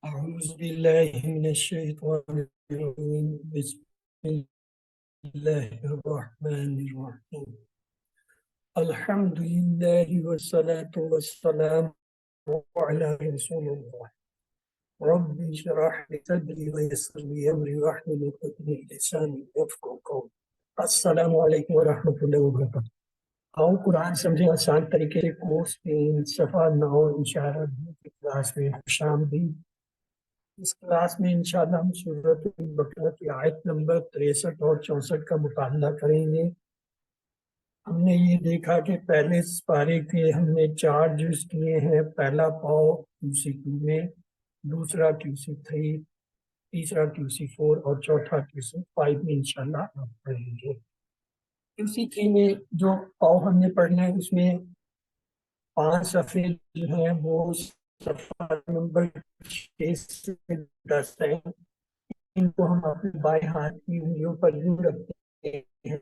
أعوذ بالله من الشيطان الرجيم بسم الله الرحمن الرحيم الحمد لله والصلاة والسلام على رسول الله رب اشرح لي صدري ويسر لي أمري واحلل عقدة من لساني يفقهوا قولي السلام علیکم ورحمۃ اللہ وبرکاتہ. آؤ قرآن سمجھیں آسان طریقے سے کورس 3 صفحہ 9 اشارہ کی کلاس میں خوش آمدید. اس کلاس میں انشاءاللہ ہم سورۃ البقرہ کی آیت نمبر 63 اور 64 کا مطالعہ کریں گے. ہم نے یہ دیکھا کہ پہلے پارے کے ہم نے 4 جز کیے ہیں. پہلا پاؤ QC2 میں، دوسرا QC3، تیسرا QC4 اور چوتھا QC5 میں انشاءاللہ آپ پڑھیں گے. QC3 میں جو پاؤ ہم نے پڑھنا ہے اس میں 5 صفحے جو ہیں وہ صفحہ نمبر 6 سے 10 ہے. ان کو ہم اپنے بائیں ہاتھ کی انگلیوں پر یوں رکھتے ہیں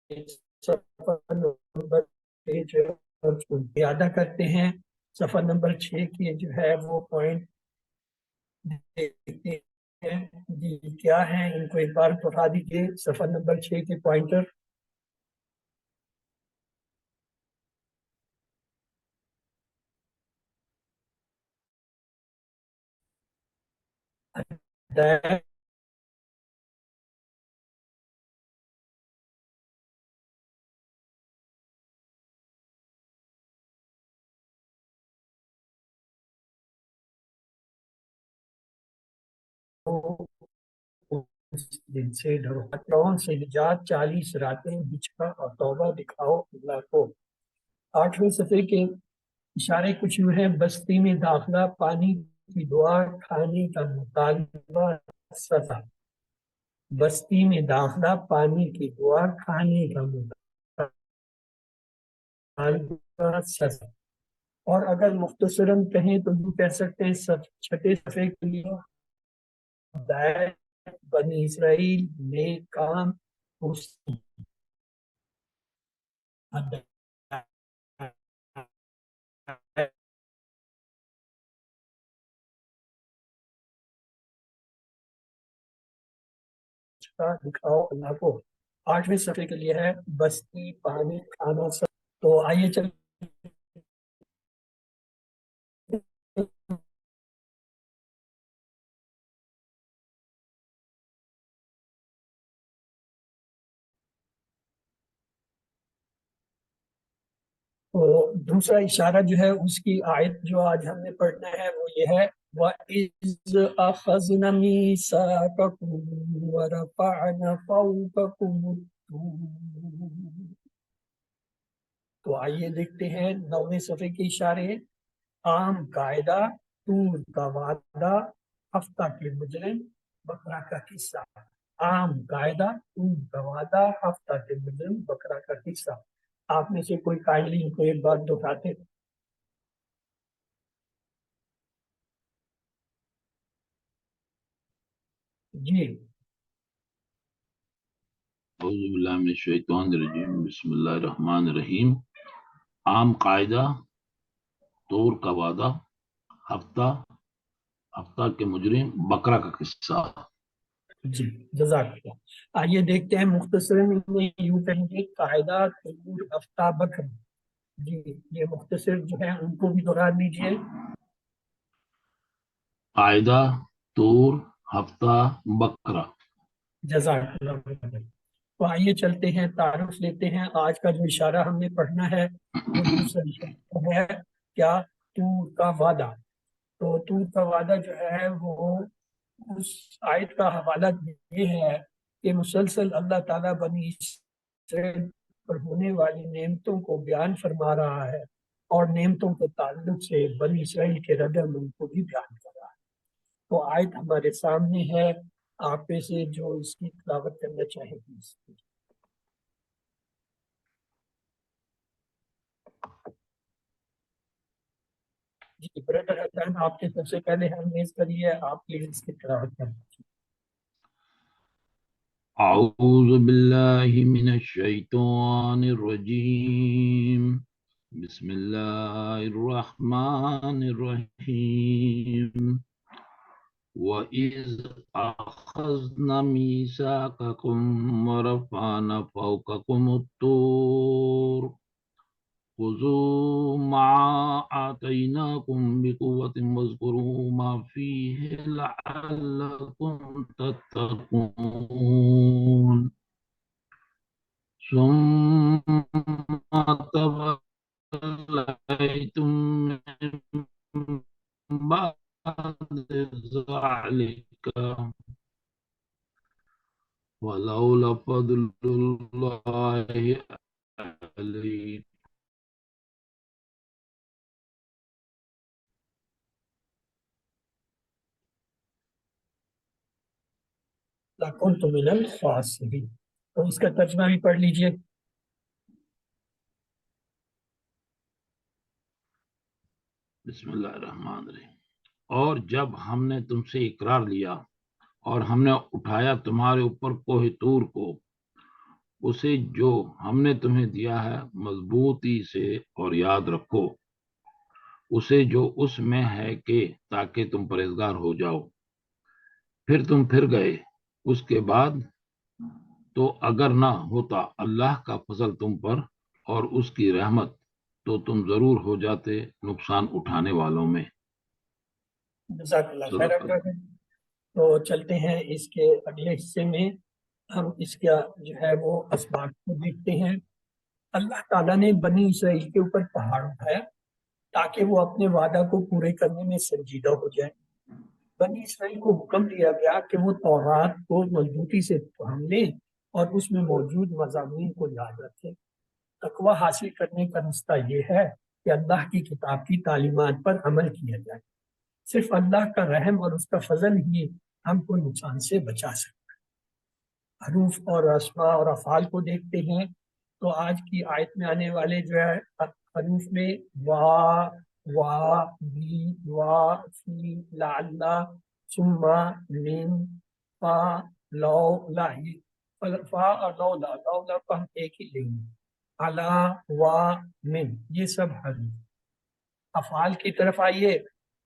کہ صفحہ نمبر 6 جو ہے اس کو زیادہ کرتے ہیں. صفحہ نمبر 6 کی جو ہے وہ پوائنٹ دیکھتے ہیں جی کیا ہیں، ان کو ایک بار دکھا دیجیے. صفحہ نمبر 6 کے پوائنٹر اس دن سے ڈرو، خطروں سے نجات، 40 راتیں بچھا اور توبہ دکھاؤ اللہ کو. 8ویں صفحے کے اشارے کچھ یوں ہیں: بستی میں داخلہ، پانی کی دعا، کھانے کا مطالبہ، سزا. بستی میں داخلہ، پانی کی دعا، کھانے کا مطالبہ، سزا. اور اگر مختصراً کہیں تو یوں کہہ سکتے ہیں 6 صفحے کے لیے ہدایت بنی اسرائیل نیک کام اس دکھاؤ اللہ کو. 8ویں صفحے کے لیے ہے بستی، پانی، کھانا، سب. تو آئیے چل تو دوسرا اشارہ جو ہے اس کی آیت جو آج ہم نے پڑھنا ہے وہ یہ ہے: وَإِذْ أَخَذْنَا مِيثَاقَكُمْ وَرَفَعْنَا فَوْقَكُمُ الطُّورَ. تو آئیے دیکھتے ہیں 9ویں صفحے کے اشارے. عام قاعدہ، طور کا وعدہ، ہفتہ کے مجرم، بقرہ کا قصہ. عام قاعدہ، طور کا وعدہ، ہفتہ کے مجرم، بقرہ کا قصہ. آپ میں سے کوئی کائنڈلی ان کو ایک بات دکھاتے جی. اعوذ باللہ من الشیطان الرجیم بسم اللہ الرحمن الرحیم. عام قاعدہ، طور کا وعدہ، ہفتہ کے مجرم، بقرہ کا قصہ. جی جزاک اللہ. آئیے دیکھتے ہیں مختصراً میں یوں کہیں گے: قاعدہ، طور، ہفتہ، بکر. جی یہ مختصر جو ہے ان کو بھی دہرا دیجیے. قاعدہ، طور، ہفتہ، بقرہ. جزاک اللہ. تو آئیے چلتے ہیں، تعارف لیتے ہیں. آج کا جو اشارہ ہم نے پڑھنا ہے وہ دوسرا اشارہ ہے کیا؟ طور کا وعدہ. تو طور کا وعدہ جو ہے وہ اس آیت کا حوالہ یہ ہے کہ مسلسل اللہ تعالیٰ بنی اسرائیل پر ہونے والی نعمتوں کو بیان فرما رہا ہے اور نعمتوں کے تعلق سے بنی اسرائیل کے رد عمل کو بھی بیان کر رہا ہے. تو آیت ہمارے سامنے ہے. آپ میں سے جو اس کی تلاوت کرنا چاہیں گے جی بردر حسین، آپ کے سب سے پہلے ہم میز کریے، آپ پلیز اس کی تلاوت کریں. اعوذ باللہ من الشیطان الرجیم بسم اللہ الرحمن الرحیم وَإِذْ أَخَذْنَا مِيثَاقَكُمْ وَرَفَعْنَا فَوْقَكُمُ الطُّورَ خُذُوا مَا آتَيْنَاكُمْ بِقُوَّةٍ وَاذْكُرُوا مَا فِيهِ لَعَلَّكُمْ تَتَّقُونَ ثُمَّ تَوَلَّيْتُم مِّن بعد ذلك ولولا فضل الله عليكم لَكُنْتُ مِنَ الْخَاسِرِينَ۔ تو اس کا ترجمہ بھی پڑھ لیجئے۔ بسم اللہ الرحمن الرحیم اور جب ہم نے تم سے اقرار لیا اور ہم نے اٹھایا تمہارے اوپر کوہ طور کو، اسے جو ہم نے تمہیں دیا ہے مضبوطی سے اور یاد رکھو اسے جو اس میں ہے کہ تاکہ تم پرہیزگار ہو جاؤ۔ پھر تم پھر گئے اس کے بعد، تو اگر نہ ہوتا اللہ کا فضل تم پر اور اس کی رحمت تو تم ضرور ہو جاتے نقصان اٹھانے والوں میں۔ جزاک اللہ خیر۔ صدق اللہ۔ تو چلتے ہیں اس کے اگلے حصے میں، ہم اس کا جو ہے وہ اسباب کو دیکھتے ہیں۔ اللہ تعالیٰ نے بنی اسرائیل کے اوپر پہاڑ اٹھایا تاکہ وہ اپنے وعدہ کو پورے کرنے میں سنجیدہ ہو جائے۔ بنی اسرائیل کو حکم دیا گیا کہ وہ تورات کو مضبوطی سے پڑھ لیں اور اس میں موجود مضامین کو یاد رکھیں۔ تقویٰ حاصل کرنے کا رستہ یہ ہے کہ اللہ کی کتاب کی تعلیمات پر عمل کیا جائے۔ صرف اللہ کا رحم اور اس کا فضل ہی ہم کو نقصان سے بچا سکتا ہے۔ حروف اور اسماء اور افعال کو دیکھتے ہیں تو آج کی آیت میں آنے والے جو ہے حروف میں وا، وا، بی، وا، فی، لعلہ، ثم، من، فا، لو، لا، فا اور لولا کو ہم ایک ہی لیں گے۔ علا، وا، من، یہ سب حروف۔ افعال کی طرف آئیے،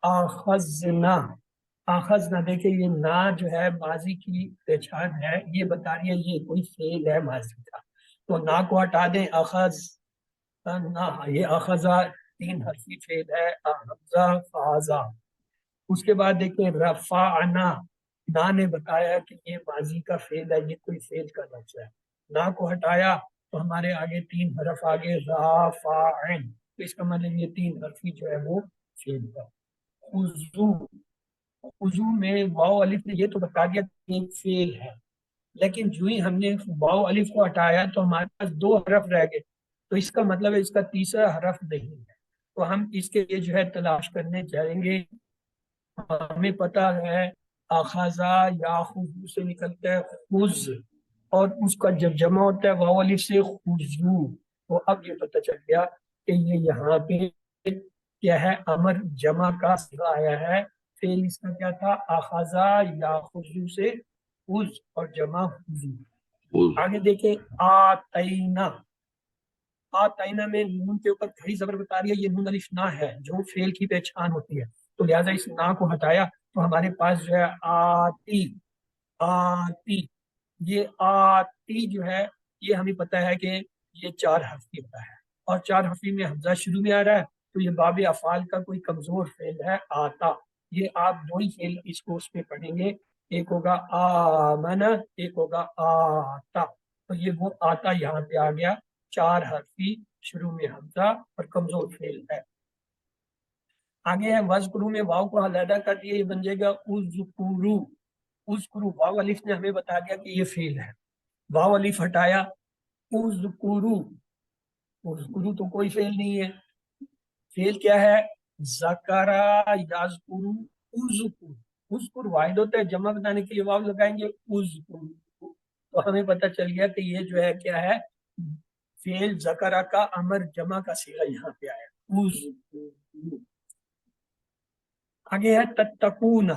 آخذنا، آخذنا دیکھیں یہ نا جو ہے ماضی کی پہچان ہے، یہ بتا رہی ہے یہ کوئی فعل ہے ماضی کا، تو نا کو ہٹا دیں، اخذ نا، یہ اخذا 3 حرفی فعل ہے، احمزہ، فازا۔ اس کے بعد دیکھیں رفعنا، نا نے بتایا کہ یہ ماضی کا فعل ہے، یہ کوئی فعل کا لفظ ہے، نا کو ہٹایا تو ہمارے آگے 3 حرف آگے رافعن، تو اس کا مطلب یہ 3 حرفی جو ہے وہ فعل ہے۔ خضو، خضو میں واو الف نے یہ تو بتا دیا کہ ایک فعل ہے، لیکن جو ہی ہم نے واو الف کو ہٹایا تو ہمارے پاس 2 حرف رہ گئے، تو اس کا مطلب ہے اس کا تیسرا حرف نہیں ہے، تو ہم اس کے لیے جو ہے تلاش کرنے جائیں گے۔ ہمیں پتہ ہے اخذا یا خذو سے نکلتا ہے خذ، اور اس کا جب جمع ہوتا ہے واو الف سے خذو، تو اب یہ پتہ چل گیا کہ یہ یہاں پہ کیا ہے، امر جمع کا صیغہ آیا ہے، فعل اس کا کیا تھا، اخذا یا خذو سے خذ اور جمع خذو۔ آگے دیکھیں آتینا، آتینا میں نون کے اوپر کھڑی زبر بتا رہی ہے، یہ نون الف نہ ہے جو فعل کی پہچان ہوتی ہے، تو لہٰذا اس نا کو ہٹایا تو ہمارے پاس جو ہے آتی، آتی، یہ آتی جو ہے یہ ہمیں پتہ ہے کہ یہ 4 حرفی ہوتا ہے، اور 4 حرفی میں حمزہ شروع میں آ رہا ہے، تو یہ باب افعال کا کوئی کمزور فعل ہے آتا۔ یہ آپ 2 ہی فعل اس کو اس میں پڑھیں گے، ایک ہوگا آمن، ایک ہوگا آتا، تو یہ وہ آتا یہاں پہ آ گیا، 4 حرفی، شروع میں حمزہ اور کمزور فعل ہے۔ آگے ہے وذکرو میں واو کو علیحدہ کر دیا، یہ بن جائے گا اذکرو، اذکرو، واو الف نے ہمیں بتا دیا کہ یہ فعل ہے، واو الف ہٹایا اذکرو، اذکرو تو کوئی فعل نہیں ہے، فعل کیا ہے، ذکرا یذکرو اذکر، اذکر واحد ہوتا ہے، جمع بنانے کے لیے واو لگائیں گے اذکر، تو ہمیں پتہ چل گیا کہ یہ جو ہے کیا ہے، فعل ذکرا کا امر جمع کا صیغہ یہاں پہ آیا اذکر۔ آگے ہے تتقون،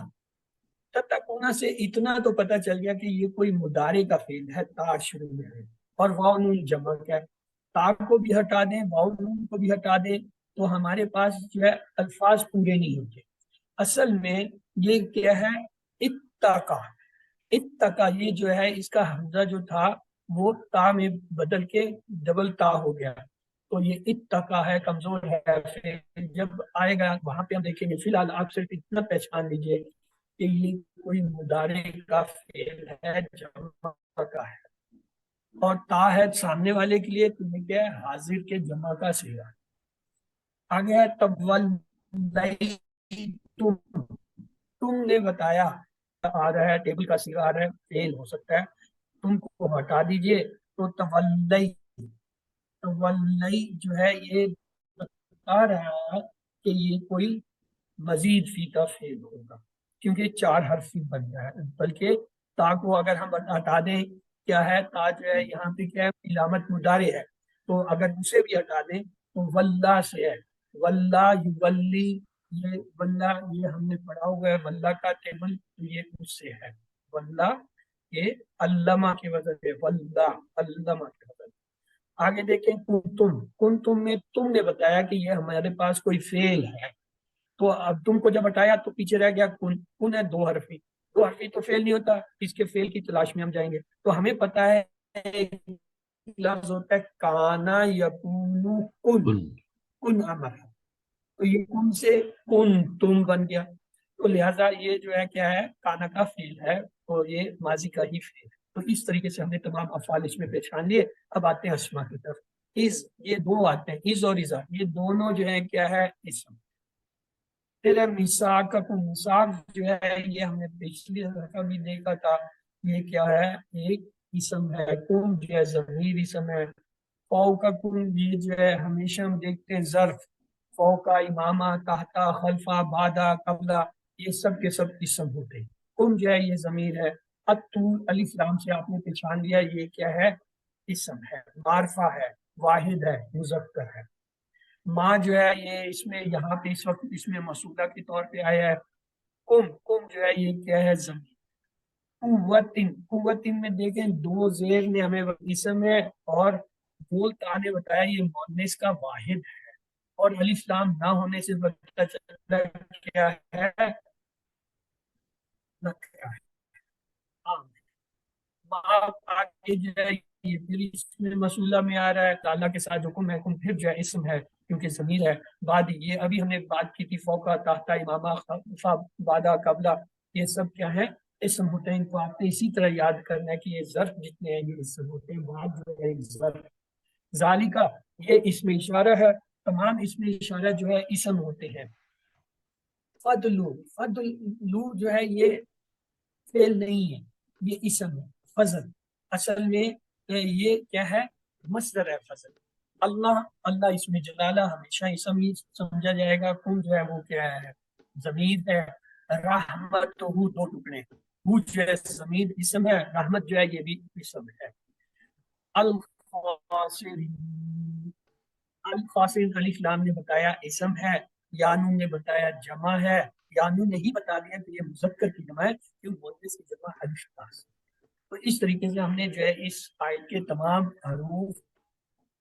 تتقون سے اتنا تو پتہ چل گیا کہ یہ کوئی مضارع کا فعل ہے، تا شروع میں ہے اور واو نون جمع کا ہے، تا کو بھی ہٹا دیں، واؤ نون کو بھی ہٹا دیں، تو ہمارے پاس جو ہے الفاظ پورے نہیں ہوتے۔ اصل میں یہ کیا ہے، اتقا، اتقا، یہ جو ہے اس کا حمزہ جو تھا وہ تا میں بدل کے ڈبل تا ہو گیا، تو یہ اتقا ہے، کمزور ہے۔ پھر جب آئے گا وہاں پہ ہم دیکھیں گے، فی الحال آپ صرف اتنا پہچان لیجئے کہ یہ کوئی مضارع کا فعل ہے، جمع کا ہے، اور تا ہے سامنے والے کے لیے، تو یہ کیا ہے، حاضر کے جمع کا صیغہ۔ آگے ہے تم، تم نے بتایا، آ رہا ہے ٹیبل کا صیغہ آ رہا ہے، فعل ہو سکتا ہے، تم کو ہٹا دیجئے تو تولی، تولی جو ہے یہ بتا رہا ہے کہ یہ کوئی مزید فی کا فعل ہوگا، کیونکہ چار حرفی بن گیا ہے، بلکہ تا کو اگر ہم ہٹا دیں، کیا ہے تا جو ہے یہاں پہ کیا ہے، علامت مضارع ہے، تو اگر اسے بھی ہٹا دیں تو واللہ سے ہے، واللہ یولی، یہ واللہ یہ ہم نے پڑھا ہوا ہے، واللہ کا ٹیبل تو یہ اس سے ہے، واللہ یہ علامہ کی وجہ سے، واللہ علامہ کی وجہ سے۔ آگے دیکھیں کن تم میں تم نے بتایا کہ یہ ہمارے پاس کوئی فعل ہے، تو اب تم کو جب ہٹایا تو پیچھے رہ گیا کن، کن ہے دو حرفی، دو حرفی تو فعل نہیں ہوتا، اس کے فعل کی تلاش میں ہم جائیں گے، تو ہمیں پتا ہے لفظ ہوتا ہے کانا یکونو کن، کن کن امر، تو یہ کن سے کن تم بن گیا، تو لہٰذا یہ جو ہے کیا ہے، کانا کا فعل ہے، اور یہ ماضی کا ہی فعل ہے۔ تو اس طریقے سے ہم نے تمام افعال اس میں پہچان لیے۔ اب آتے ہیں اسما کی طرف۔ از، یہ دو آتے ہیں، از اور ازا، یہ دونوں جو ہے کیا ہے، اسم۔ پھر ہے میثاق کا میثاق جو ہے یہ ہم نے پچھلی دفعہ بھی دیکھا تھا، یہ کیا ہے، ایک اسم ہے، کن جو ہے ضمیر اسم ہے، فو کا کن یہ جو ہے ہمیشہ ہم دیکھتے ہیں ظرف، فو کا امامہ، تحتا، خلفا، بعدا، قبلہ، یہ سب کے سب اسم ہوتے ہیں۔ کن جو ہے یہ ضمیر ہے، اتو الف لام سے آپ نے پہچان لیا یہ کیا ہے، اسم ہے، معرفہ ہے، واحد ہے، مذکر ہے۔ ماں جو ہے یہ اس میں یہاں پہ اس وقت اس میں موصولہ کے طور پہ آیا ہے۔ کم، کم جو ہے یہ کیا ہے، زمین۔ قوتن، قوتن میں دیکھیں دو زیر نے ہمیں اسم ہے، اور بولتا نے بتایا یہ مؤنث کا واحد ہے، اور الف لام نہ ہونے سے پتہ چلتا ہے کیا ہے، نکرہ ہے، عام ہے۔ ماں آگے جو ہے یہ پھر اس میں مسئولہ میں آ رہا ہے، تعالیٰ کے ساتھ حکم ہے، حکم پھر جو ہے اسم ہے کیونکہ ضمیر ہے۔ بعد یہ ابھی ہم نے بات کی تھی، فوقا، تحتا، امامہ، خلفا، بعدا، قبلہ، یہ سب کیا ہے، اسم ہوتے ہیں۔ ان کو آپ نے اسی طرح یاد کرنا ہے کہ یہ ظرف جتنے ہیں یہ اسم ہوتے ہیں، بعد جو ہے ایک ظرف۔ ذالکا، یہ اسم اشارہ ہے، تمام اسم اشارہ جو ہے اسم ہوتے ہیں۔ فضلو، فضلو جو ہے یہ فعل نہیں ہے، یہ اسم ہے، فضل اصل میں یہ کیا ہے، مصدر ہے فضل۔ اللہ، اللہ اس میں جلالہ ہمیشہ اسم ہی سمجھا جائے گا، کن جو ہے وہ کیا ہے، ضمیر ہے۔ رحمت تو ہو دو ٹکڑے، ہو جو ہے ضمیر اسم ہے، رحمت جو ہے یہ بھی اسم ہے۔ الخاسرین، الخاسرین الف لام نے بتایا اسم ہے، یانون نے بتایا جمع ہے، یانون نے ہی بتا دیا کہ یہ مذکر کی جمع ہے، کیوں مؤنث کی جمع الف خاص۔ تو اس طریقے سے ہم نے جو ہے اس آیت کے تمام حروف،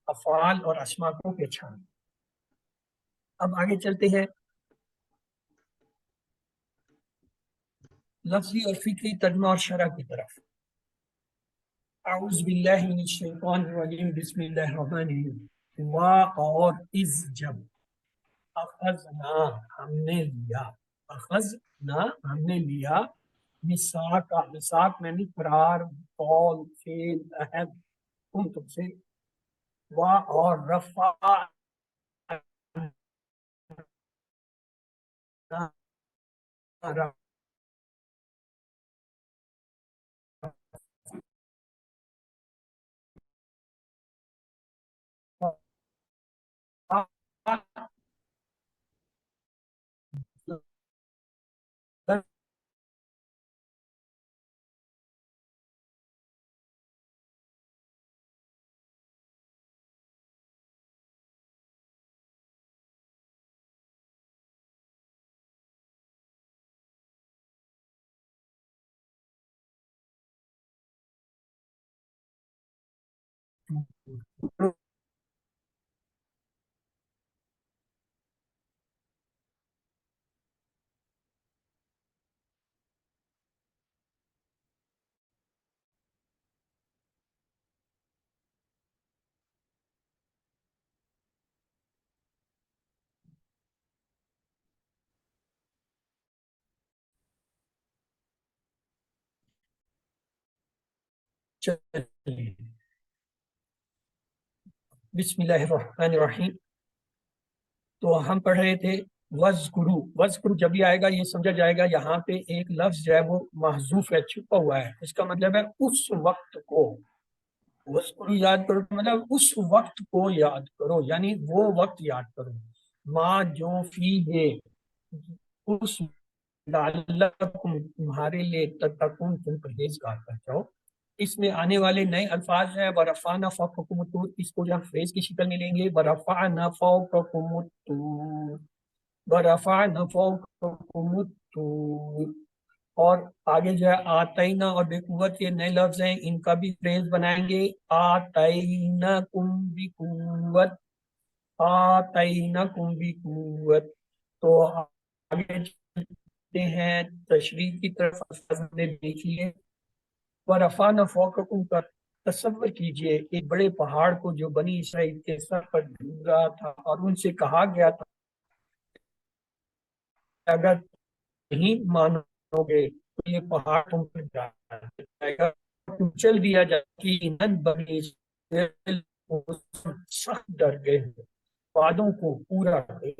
افعال اور اسما کو پہچانا۔ اب آگے چلتے ہیں لفظی اور فکری ترجمہ اور شرح کی طرف۔ اعوذ باللہ من الشیطان الرجیم، بسم اللہ الرحمن الرحیم۔ وا اور از جب، اخذنا ہم نے لیا، اخذنا ہم نے لیا، میثاق، میثاق میں قرار، قول، فعل، عہد، تم سے، وا اور رفع، چلیے بسم اللہ الرحمن الرحیم. تو ہم پڑھ رہے تھے وَذْكُرُوا. وَذْكُرُوا جب بھی آئے گا یہ سمجھا جائے گا یہاں پہ ایک لفظ جو ہے وہ محذوف ہے, چھپا ہوا ہے. اس کا مطلب ہے اس وقت کو. وَذْكُرُوا یاد کرو مطلب اس وقت کو یاد کرو, یعنی وہ وقت یاد کرو. ما جو فی ہے اس لعلکم تمہارے لیے تتقون تم پرہیزگار بن جاؤ. اس میں آنے والے نئے الفاظ ہیں وَرَفَعْنَا فَوْقَكُمُ الطُّورَ, اس کو ہم فریز کی شکل میں لیں گے وَرَفَعْنَا فَوْقَكُمُ الطُّورَ, وَرَفَعْنَا فَوْقَكُمُ الطُّورَ. اور آگے جو ہے آتینا اور بے قوت یہ نئے لفظ ہیں, ان کا بھی فریز بنائیں گے آتیناکم بقوت, آتیناکم بقوت. تو آگے چلتے ہیں تشریح کی طرف. الفاظ نے دیکھ لیے. وَرَفَعْنَا فَوْقَكُمْ کا تصور کیجئے ایک بڑے پہاڑ کو جو بنی اسرائیل کے سر پر ڈھل رہا تھا, اور ان سے کہا گیا تھا اگر نہیں مانو گے تو یہ پہاڑ تم پر جائے گا. تم چل دیا جائے کہ بنی اسرائیل سخت ڈر گئے ہیں, وعدوں کو پورا کریں.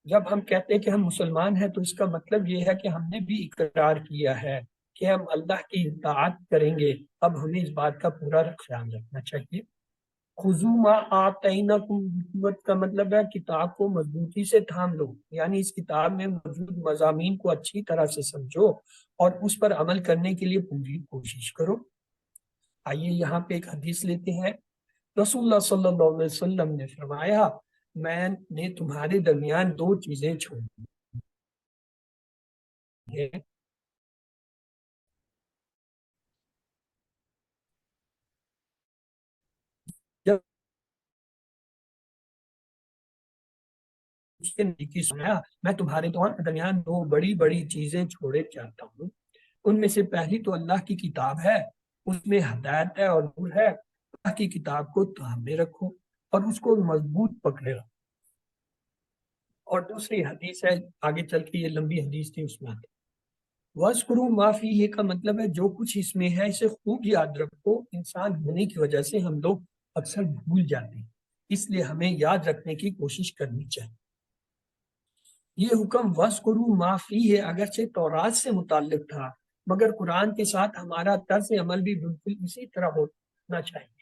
جب ہم کہتے ہیں کہ ہم مسلمان ہیں تو اس کا مطلب یہ ہے کہ ہم نے بھی اقرار کیا ہے کہ ہم اللہ کی اطاعت کریں گے. اب ہمیں اس بات کا پورا خیال رکھنا چاہیے. خذوا ما آتیناکم بقوت کا مطلب ہے کتاب کو مضبوطی سے تھام لو, یعنی اس کتاب میں موجود مضامین کو اچھی طرح سے سمجھو اور اس پر عمل کرنے کے لیے پوری کوشش کرو. آئیے یہاں پہ ایک حدیث لیتے ہیں. رسول اللہ صلی اللہ علیہ وسلم نے فرمایا میں نے تمہارے درمیان دو چیزیں چھوڑی ہیں. جب اس کے نزدیکی سنایا میں تمہارے درمیان دو بڑی بڑی چیزیں چھوڑے چاہتا ہوں. ان میں سے پہلی تو اللہ کی کتاب ہے, اس میں ہدایت ہے اور نور ہے. اللہ کی کتاب کو تھامے رکھو اور اس کو مضبوط پکڑے رکھو. اور دوسری حدیث ہے, آگے چل کے یہ لمبی حدیث تھی, اس میں آتی وَاذْكُرُوا مَا فِيهِ کا مطلب ہے جو کچھ اس میں ہے اسے خوب یاد رکھو. انسان ہونے کی وجہ سے ہم لوگ اکثر بھول جاتے ہیں, اس لیے ہمیں یاد رکھنے کی کوشش کرنی چاہیے. یہ حکم وَاذْكُرُوا مَا فِيهِ اگرچہ تورات سے متعلق تھا مگر قرآن کے ساتھ ہمارا طرز عمل بھی بالکل اسی طرح ہونا چاہیے.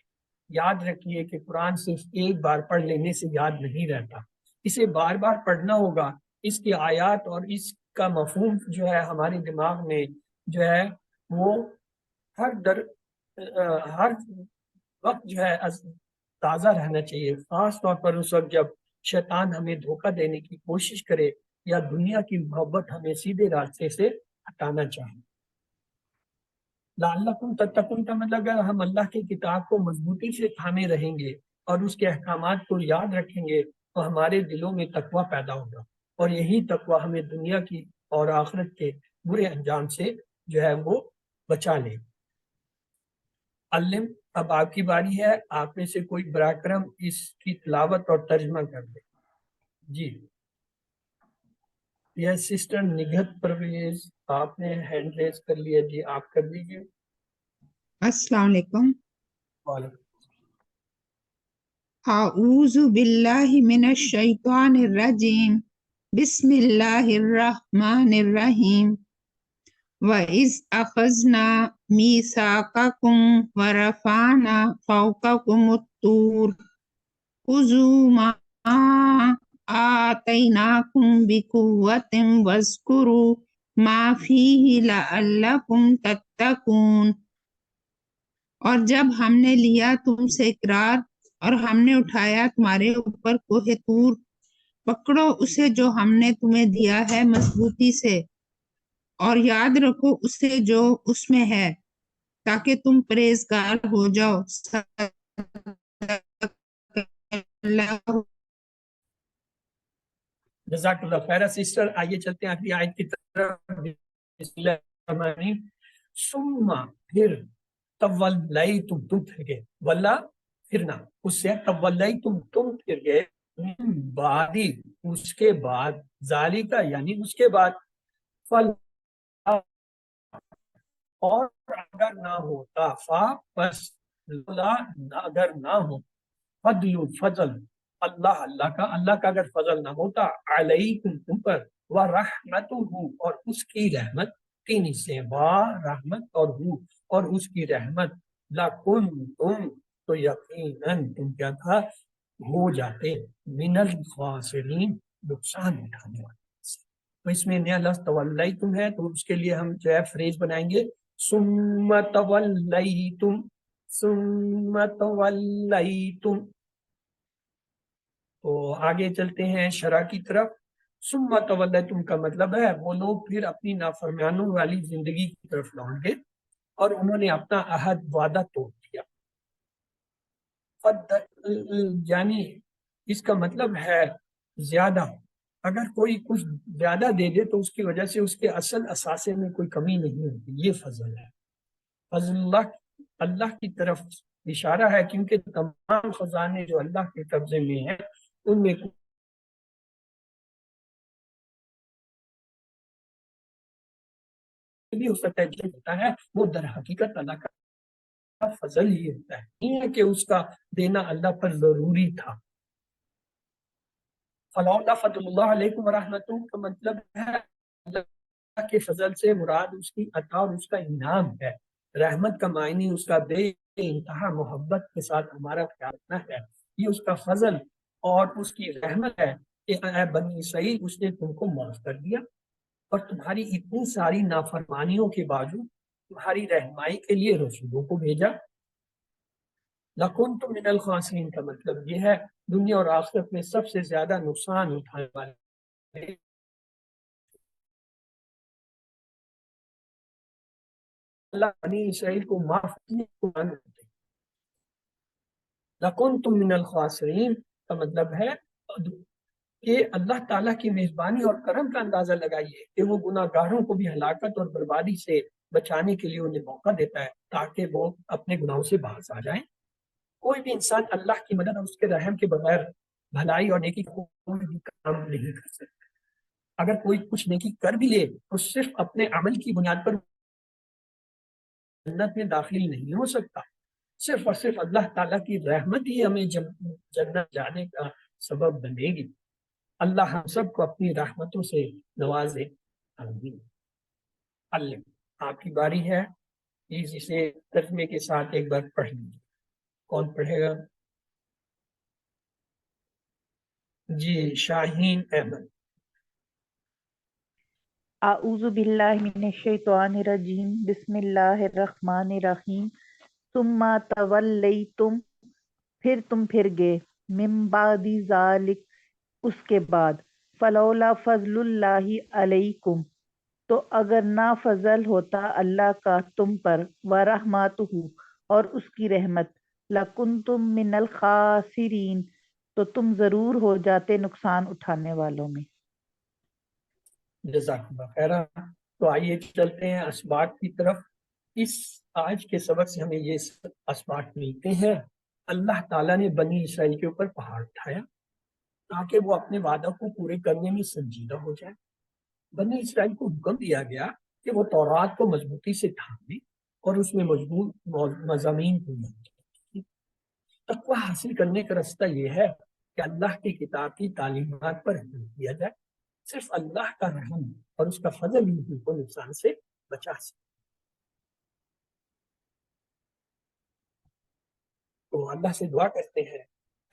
یاد رکھیے کہ قرآن صرف ایک بار پڑھ لینے سے یاد نہیں رہتا, اسے بار بار پڑھنا ہوگا. اس کی آیات اور اس کا مفہوم جو ہے ہمارے دماغ میں جو ہے وہ ہر وقت جو ہے تازہ رہنا چاہیے, خاص طور پر اس وقت جب شیطان ہمیں دھوکہ دینے کی کوشش کرے یا دنیا کی محبت ہمیں سیدھے راستے سے ہٹانا چاہے. لعلکم تتقون کا مطلب ہے ہم اللہ کی کتاب کو مضبوطی سے تھامے رہیں گے اور اس کے احکامات کو یاد رکھیں گے تو ہمارے دلوں میں تقوی پیدا ہوگا, اور یہی تقوی ہمیں دنیا کی اور آخرت کے برے انجام سے جو ہے وہ بچا لے. علم اب آپ کی باری ہے, آپ میں سے کوئی براہ کرم اس کی تلاوت اور ترجمہ کر دے. جی یہ سسٹر نگہت پرویز آپ نے ہینڈ ریز کر لیا, جی آپ کر دیجیے. السلام علیکم. وعلیکم. اعوذ باللہ من الشیطان الرجیم. بسم اللہ الرحمن الرحیم. وَإِذْ أَخَذْنَا مِيثَاقَكُمْ وَرَفَعْنَا فَوْقَكُمُ الطُّورَ خُذُوا مَا آتَيْنَاكُمْ بِقُوَّةٍ وَاذْكُرُوا مَا فِيهِ لَعَلَّكُمْ تَتَّقُونَ. اور جب ہم نے لیا تم سے اقرار اور ہم نے اٹھایا تمہارے اوپر کوہ طور, پکڑو اسے جو ہم نے تمہیں دیا ہے مضبوطی سے, اور یاد رکھو اسے جو اس میں ہے تاکہ تم پرہیزگار ہو جاؤ. جزاک اللہ خیر سسٹر. آئیے چلتے ہیں اگلی آیت کی طرف. بسم اللہ الرحمن الرحیم. ثم پھر تولیتم تم پھر گئے, ولا پھرنا, اس سے تولیتم تم پھر گئے, بعدی اس کے بعد, ذالکا یعنی اس کے بعد, فل اور اگر نہ ہوتا فا بس لولا اگر نہ ہو فضل اللہ کا اگر فضل نہ ہوتا علیکم تم پر ورحمتہ اور اس کی رحمت، تین سے وا رحمت اور اس کی رحمت، لکنتم تو یقیناً تم کیا تھا ہو جاتے من الخاسرین نقصان اٹھانے والے سے۔ تو اس میں نیا لفظ تولیتم ہے، تو اس کے لیے ہم جو ہے فریز بنائیں گے ثم تولیتم، ثم تولیتم۔ تو آگے چلتے ہیں شرح کی طرف۔ ثم تولیتم کا مطلب ہے وہ لوگ پھر اپنی نافرمانوں والی زندگی کی طرف لوٹ گئے اور انہوں نے اپنا عہد وعدہ توڑ دیا۔ یعنی اس کا مطلب ہے زیادہ، اگر کوئی کچھ زیادہ دے دے تو اس کی وجہ سے اس کے اصل اثاثے میں کوئی کمی نہیں ہوتی، یہ فضل ہے۔ فضل اللہ کی طرف اشارہ ہے، کیونکہ تمام خزانے جو اللہ کے قبضے میں ہیں ان میں بھی ہو سکتا ہے جو ہوتا ہے وہ در حقیقت اللہ کا فضل ہی ہوتا ہے، نہیں ہے کہ اس کا دینا اللہ پر ضروری تھا۔ فلولا فضل اللہ علیکم ورحمتہ کا مطلب ہے اللہ کے فضل سے مراد اس کی عطا اور اس کا انعام ہے۔ رحمت کا معنی اس کا بے انتہا محبت کے ساتھ ہمارا خیال رکھنا ہے، یہ اس کا فضل اور اس کی رحمت ہے کہ اے بنی اسرائیل اس نے تم کو معاف کر دیا اور تمہاری اتنی ساری نافرمانیوں کے باوجود تمہاری رہنمائی کے لیے رسولوں کو بھیجا۔ لَكُنْتُم مِّنَ الْخَاسِرِينَ کا مطلب یہ ہے دنیا اور آخرت میں سب سے زیادہ نقصان اٹھانے والے اللہ بنی اسرائیل کو معاف کرنے کو مانتے۔ لَكُنْتُم مِّنَ الْخَاسِرِينَ کا مطلب ہے کہ اللہ تعالیٰ کی مہربانی اور کرم کا اندازہ لگائیے کہ وہ گناہ گاروں کو بھی ہلاکت اور بربادی سے بچانے کے لیے انہیں موقع دیتا ہے تاکہ وہ اپنے گناہوں سے باز آ جائیں۔ کوئی بھی انسان اللہ کی مدد اور اس کے رحم کے بغیر بھلائی اور نیکی کو کوئی بھی کام نہیں کر سکتا۔ اگر کوئی کچھ نیکی کر بھی لے تو صرف اپنے عمل کی بنیاد پر جنت میں داخل نہیں ہو سکتا، صرف اور صرف اللہ تعالیٰ کی رحمت ہی ہمیں جنت جانے کا سبب بنے گی۔ اللہ ہم سب کو اپنی رحمتوں سے نوازے، آمین۔ اللہ آپ کی باری ہے، پلیز اسے ترجمے کے ساتھ ایک بار پڑھ لیجیے۔ کون پڑھے گا؟ جی شاہین احمد۔ اعوذ باللہ من الشیطان الرجیم، بسم اللہ الرحمن الرحیم۔ ثم تولیتم، پھر تم پھر گئے، من بعد ذالک، اس کے بعد، فلولا فضل اللہ علیکم، تو اگر نہ فضل ہوتا اللہ کا تم پر، ورحمتہ اور اس کی رحمت، لکنتم من الخاسرین، تو تم ضرور ہو جاتے نقصان اٹھانے والوں میں۔ جزاک اللہ خیر۔ تو آئیے چلتے ہیں اسباق کی طرف۔ اس آج کے سبق سے ہمیں یہ اسباق ملتے ہیں۔ اللہ تعالیٰ نے بنی اسرائیل کے اوپر پہاڑ اٹھایا تاکہ وہ اپنے وعدہ کو پورے کرنے میں سنجیدہ ہو جائے۔ بنی اسرائیل کو حکم دیا گیا کہ وہ تورات کو مضبوطی سے تھامیں اور اس میں مضبوط مضامین کو لیں۔ تقویٰ حاصل کرنے کا راستہ یہ ہے کہ اللہ کی کتاب کی تعلیمات پر عمل کیا جائے۔ صرف اللہ کا رحم اور اس کا فضل ہی ان کو نقصان سے بچا سکے۔ تو اللہ سے دعا کرتے ہیں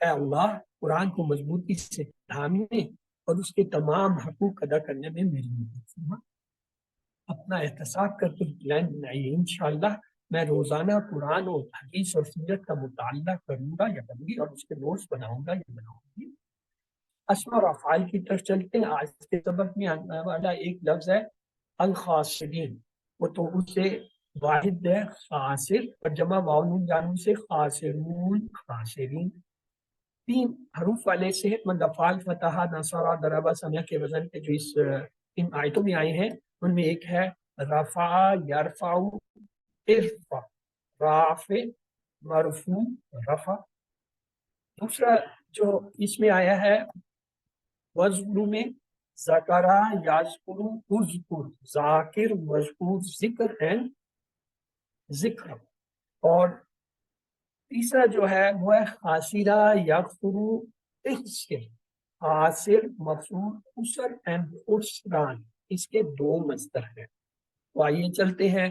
اے اللہ قرآن کو مضبوطی سے تھامنے اور اس کے تمام حقوق ادا کرنے میں میری مدد فرما۔ اپنا احتساب کر کے پلان بنائیے، انشاءاللہ میں روزانہ قرآن اور حدیث اور سیرت کا مطالعہ کروں گا یا کروں گی اور اس کے نوٹس بناؤں گا یا بناؤں گی۔ اسماء اور افعال کی طرف چلتے ہیں۔ آج کے سبق میں آنے والا ایک لفظ ہے الخاسرین، وہ تو اس سے واحد ہے خاسر اور جمع واو نون جانوں سے خاسرون خاسرین۔ تین حروف والے صحت مند افعال فتح نصر ضرب سمع کے وزن کے جو ان آیتوں میں آئے ہیں ان میں ایک ہے رفع یرفع ارفع، رافع مرفوع رفع۔ دوسرا جو اس میں آیا ہے وزن میں ذکرہ یذکر اذکر، ذاکر مذکور ذکر اینڈ ذکر. اور تیسرا جو ہے وہ ہے خاسرہ یخسرو اخسر. خاسر مفعول خسر اینڈ خسران، اس کے دو مصدر ہیں. تو آئیے چلتے ہیں.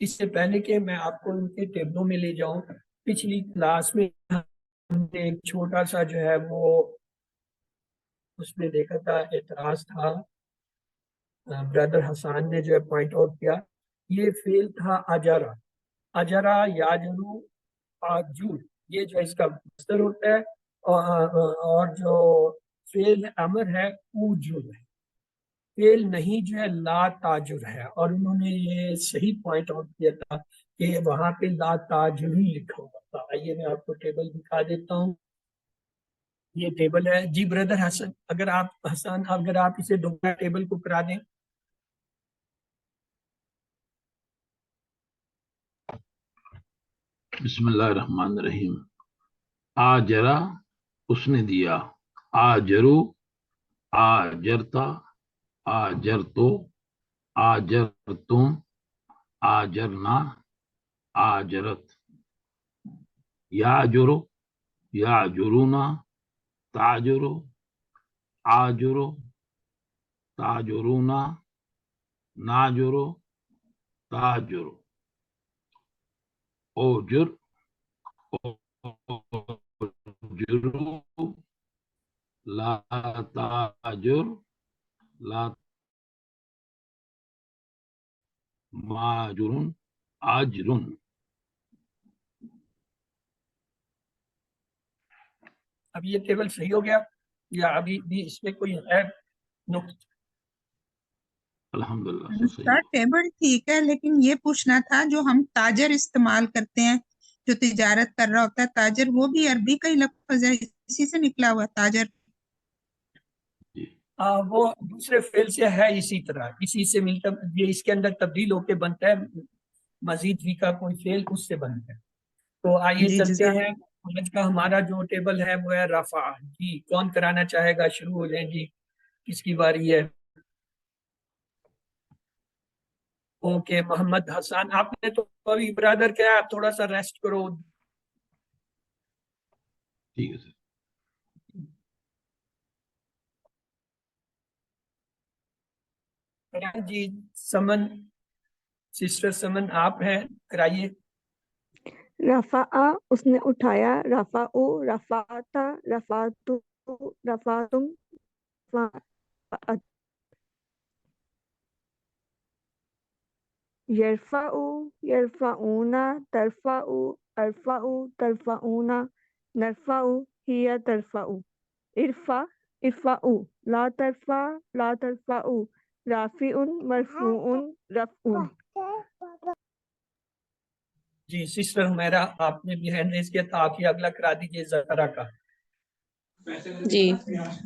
اس سے پہلے کہ میں آپ کو ان کے ٹیبلوں میں لے جاؤں، پچھلی کلاس میں ہم نے ایک چھوٹا سا جو ہے وہ اس میں دیکھا تھا، اعتراض تھا، برادر حسان نے جو ہے پوائنٹ آؤٹ کیا. یہ فعل تھا اجرا. اجرا یاجرو آجور، یہ جو اس کا مصدر ہوتا ہے، اور جو فعل امر ہے اوجر ہے. فعل نہیں جو ہے لا تاجر ہے، اور انہوں نے یہ صحیح پوائنٹ آؤٹ کیا تھا کہ وہاں پہ لا تاجر ہی لکھا ہوا تھا. آئیے میں آپ کو ٹیبل دکھا دیتا ہوں. یہ ٹیبل ہے. جی بردر حسن، اگر آپ اسے دوبارہ ٹیبل کو کرا دیں. بسم اللہ الرحمن الرحیم. آجرا اس نے دیا، آجرو آجرتا آجرتو آجرتم آجرنا آجرت. یاجرو یاجرونا تاجرو آجرو تاجرونا ناجرو تاجرو. اوجر اوجرو لا تاجر لا ماجرن آجرن. اب یہ ٹیبل صحیح ہو گیا یا ابھی بھی اس میں کوئی ہے نقطہ؟ الحمدللہ صحیح. سر ٹیبل ٹھیک ہے، لیکن یہ پوچھنا تھا جو ہم تاجر استعمال کرتے ہیں، جو تجارت کر رہا ہوتا ہے تاجر، وہ بھی عربی کا ہی لفظ ہے، اسی سے نکلا ہوا تاجر. وہ دوسرے فعل سے ہے، اسی طرح اسی سے ملتا، یہ اس کے اندر تبدیل ہو کے بنتا ہے، مزید بھی کا کوئی فعل اس سے بنتا ہے. تو آئیے جی چلتے جزاک. ہیں. آج کا ہمارا جو ٹیبل ہے وہ ہے رفع. جی کون کرانا چاہے گا؟ شروع ہو جائیں جی. کس کی باری ہے؟ اوکے محمد حسان، آپ نے تو ابھی برادر کیا، آپ تھوڑا سا ریسٹ کرو. ٹھیک ہے سر. جی سمن، سسٹر سمن آپ ہیں، کرائیے. رفع اس نے اٹھایا، رفعو رفعتا رفعتو رفعتم رفعت. یرفعو یرفعونا ترفعو ارفعو ترفعونا نرفعو ہی ترفعو. ارفع ارفعو لا ترفع لا ترفعو رافع مرفوع رفع. جی سسٹر حمیرہ، آپ نے بھی ہینڈ ریز کیا تھا، آپ ہی اگلا کرا دیجیے ذکرہ کا. جی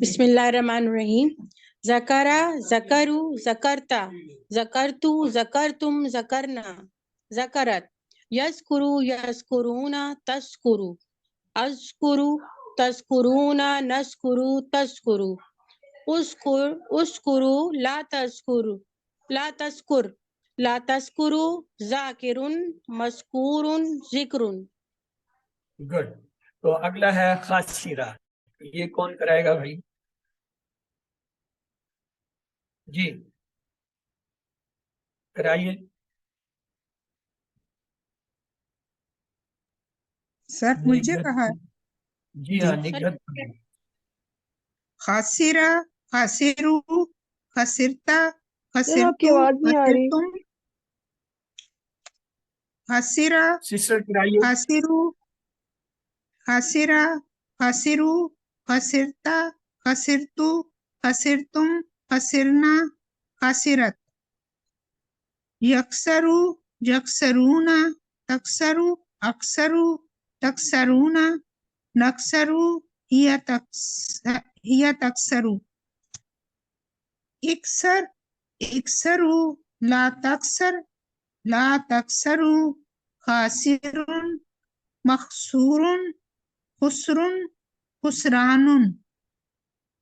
بسم اللہ الرحمن الرحیم. ذکرہ ذکرو ذکرتا ذکرتو ذکرتم ذکرنا ذکرت. یذکرو یذکرونا تذکرو اذکرو تذکرونا نذکرو تذکرو. اذکر اذکرو لا تذکرو لا تذکر لا تذکرو ذاکرن مذکورن ذکرن. گڈ. تو اگلا ہے خاسرہ. یہ کون کرائے گا بھائی؟ جی کرائیے. سر مجھے کہا جی ہاں نگہت. خاسرہ خاسرو خسرتا سر آپ کی خسرتو آواز نہیں آ رہی. خسرتم. خاسرہ سسٹر کرائیے. خاسرو خاسرہ خاسرو خسرتا خسرتو خسرتم خسرنا خاسرت. یکسرو یکسرونا تکسرو اکسرو تکسرونا نکسرو ہی تکسرو. اکسر اکسرو لا تکسر لا تکسرو خاسرن مخسورن خسرن خسرانن.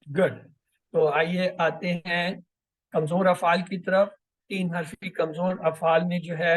گڈ. تو آئیے آتے ہیں کمزور افعال کی طرف. 3 حرفی کمزور افعال میں جو ہے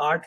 8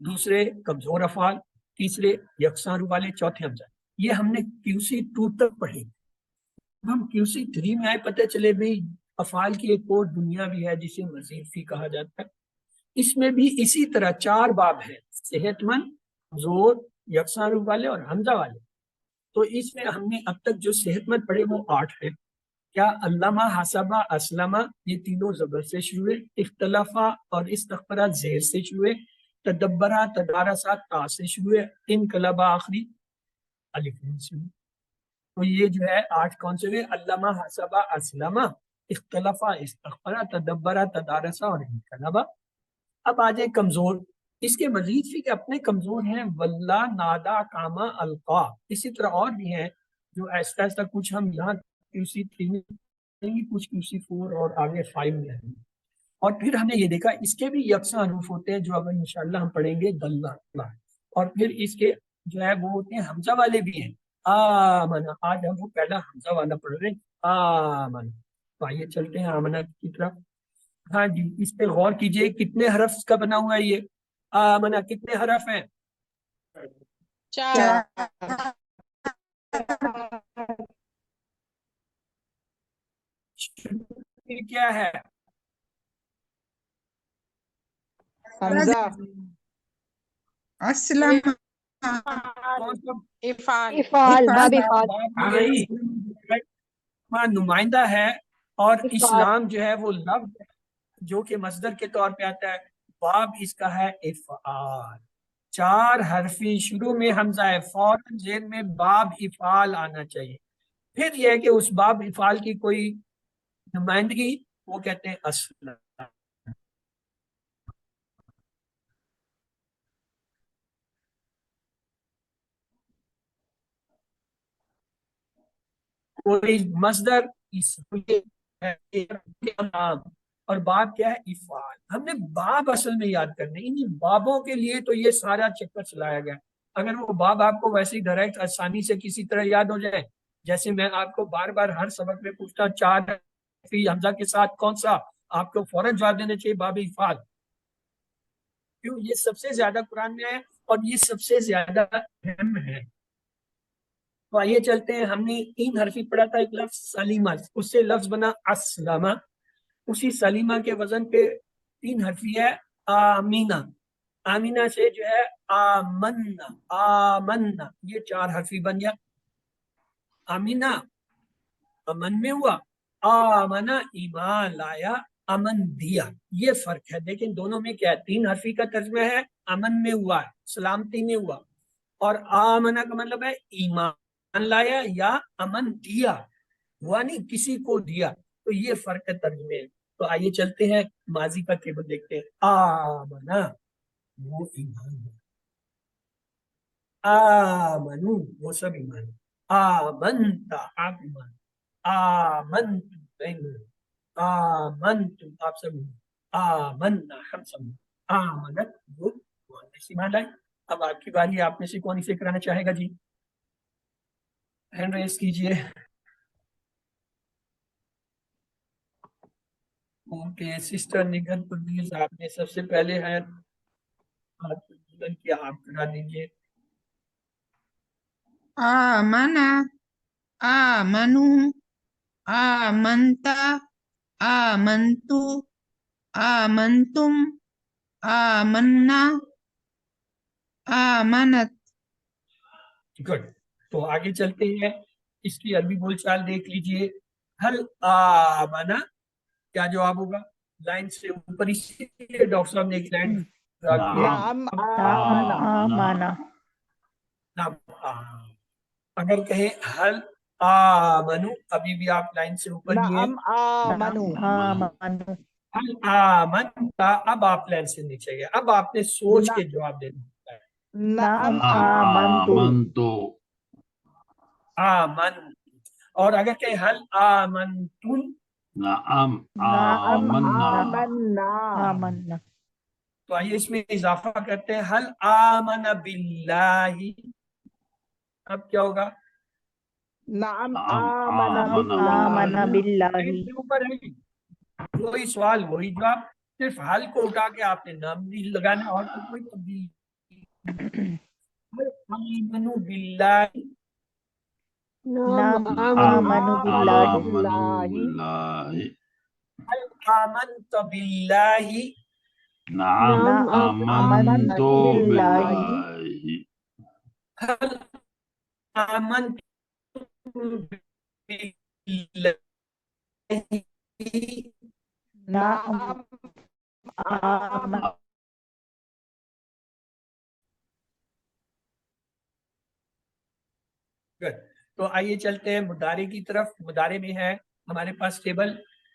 دوسرے کمزور افعال، تیسرے یکساں روح والے، چوتھے حمزہ. یہ ہم نے QC2 تک پڑھی. ہم QC3 میں آئے، پتہ چلے بھی افعال کی ایک اور دنیا بھی ہے جسے مزید فی کہا جاتا ہے. اس میں بھی اسی طرح 4 باب ہیں، صحت مند، کمزور، یکساں روح والے اور حمزہ والے. تو اس میں ہم نے اب تک جو صحت مند پڑھے وہ 8 ہیں. کیا علامہ، حسبہ، اسلمہ یہ تینوں زبر سے شروع ہے، اختلافہ اور استغفرہ زیر سے شروع ہے، تدبرہ، تدارسہ تا سے شروع ہے، انقلبہ آخری الف سے شروع ہے. تو یہ جو ہے 8 کون سے ہوئے؟ علامہ، حسبہ، اسلمہ، اختلافہ، استغفرہ، تدبرہ، تدارسہ اور انقلبہ. اب آ جائے کمزور. اس کے مزید فی کے اپنے کمزور ہیں، واللہ، نادا، کاما، القا. اسی طرح اور بھی ہیں جو ایسا ایسا کچھ ہم یہاں QC3 میں پڑھیں گے، کچھ QC4 اور آگے 5 میں آئیں گے. اور پھر ہم نے یہ دیکھا اس کے بھی یکساں حروف ہوتے ہیں جو اب انشاءاللہ ہم پڑھیں گے، دلہ. اور پھر اس کے جو ہے وہ ہوتے ہیں حمزہ والے بھی ہیں. آمنا، آج ہم وہ پہلا حمزہ والا پڑھ رہے ہیں، آمنا. تو آئیے چلتے ہیں آمنا کی طرف. ہاں جی، اس پہ غور کیجئے کتنے حرف کا بنا ہوا ہے یہ آمنا، کتنے حرف ہیں؟ 4. کیا ہے؟ حمزہ. اسلم، کون سا افعال. افعال، باب افعال. نمائندہ ہے. اور افعال. اسلام جو ہے وہ لفظ جو کہ مصدر کے طور پہ آتا ہے. باب اس کا ہے افعال. 4 حرفی شروع میں حمزہ ہے، فوراً ذہن میں باب افعال آنا چاہیے. پھر یہ ہے کہ اس باب افعال کی کوئی نمائندگی وہ کہتے ہیں اسلم. کوئی مصدر اور باب کیا ہے؟ افعال. ہم نے باب اصل میں یاد کرنے، ان بابوں کے لیے تو یہ سارا چکر چلایا گیا. اگر وہ باب آپ کو ویسے ہی ڈائریکٹ آسانی سے کسی طرح یاد ہو جائے، جیسے میں آپ کو بار بار ہر سبق میں پوچھتا 4 حرفی حمزہ کے ساتھ کون سا، آپ کو فوراً جواب دینا چاہیے باب افعال. کیوں؟ یہ سب سے زیادہ قرآن میں ہے اور یہ سب سے زیادہ اہم ہے. تو آئیے چلتے ہیں. ہم نے 3 حرفی پڑھا تھا، ایک لفظ سلیمہ، اس سے لفظ بنا اسلمہ. اسی سلیمہ کے وزن پہ 3 حرفی ہے آمینہ. آمینہ سے جو ہے آمنا، آمنا، یہ 4 حرفی بن گیا. آمینہ امن میں ہوا، آمنا ایمان لایا، امن دیا. یہ فرق ہے. لیکن دونوں میں کیا ہے؟ 3 حرفی کا ترجمہ ہے، امن میں ہوا ہے، سلامتی میں ہوا. اور آمنا کا مطلب ہے ایمان لایا یا امن دیا، ہوا نہیں کسی کو دیا. تو یہ فرق ہے ترجمے. تو آئیے چلتے ہیں ماضی کا ٹیبل دیکھتے ہیں. آمنا وہ ایمان، آمنو وہ سب ایمان، آمنتا آپ ایمان، آمنت آمنت آپ سب ایمان، آمنا ہم سب، آمنت وہ ایمان لائے. اب آپ کی باری، آپ میں سے کون اسے کرانا چاہے گا؟ جی ہینڈ ریز کیجئے. اوکے، سسٹر نگہت پرویز آپ نے سب سے پہلے ہے، کیا آپ کرا دیجئے. آمنا، آمنو، آمنتا، آمنتو، آمنتم، آمنا، آمنت. گڈ. تو آگے چلتے ہیں. اس کی عربی بول چال دیکھ لیجئے. ہل آمنا کیا جواب ہوگا؟ لائن سے اوپر. اسی لیے ڈاکٹر صاحب نے ایک لائن نعم آمنا. اگر کہیں حل آمنو، ابھی بھی آپ لائن سے اوپر ہی ہیں. نعم آمنو. آمنو. حل آمنتا، اب آپ لائن سے نیچے گئے. اب آپ نے سوچ کے جواب دینا ہے. نعم آمنتو. آمنتو. آمن. اور اگر کہیں حل آمنتم، نعم نعم آمنا. آمنا. آمنا. تو آئیے اس میں اضافہ کرتے ہیں. حل آمن باللہ، اب کیا ہوگا؟ نعم نعم آمن آمنا. باللہ. باللہ. لائن سے اوپر ہے، وہی سوال وہی جواب، صرف حل کو اٹھا کے آپ نے نام بھی لگانا اور تو کوئی تبدیلی. آمنوا باللہ نعم نعم آمنوا آمنوا باللہ آمنوا باللہ آمنت باللہ نعم نعم آمنت آمنت باللہ باللہ هل آمنت باللہ نعم آمن Good. تو آئیے چلتے ہیں مضارع کی طرف. مضارع میں ہے ہمارے پاس ٹیبل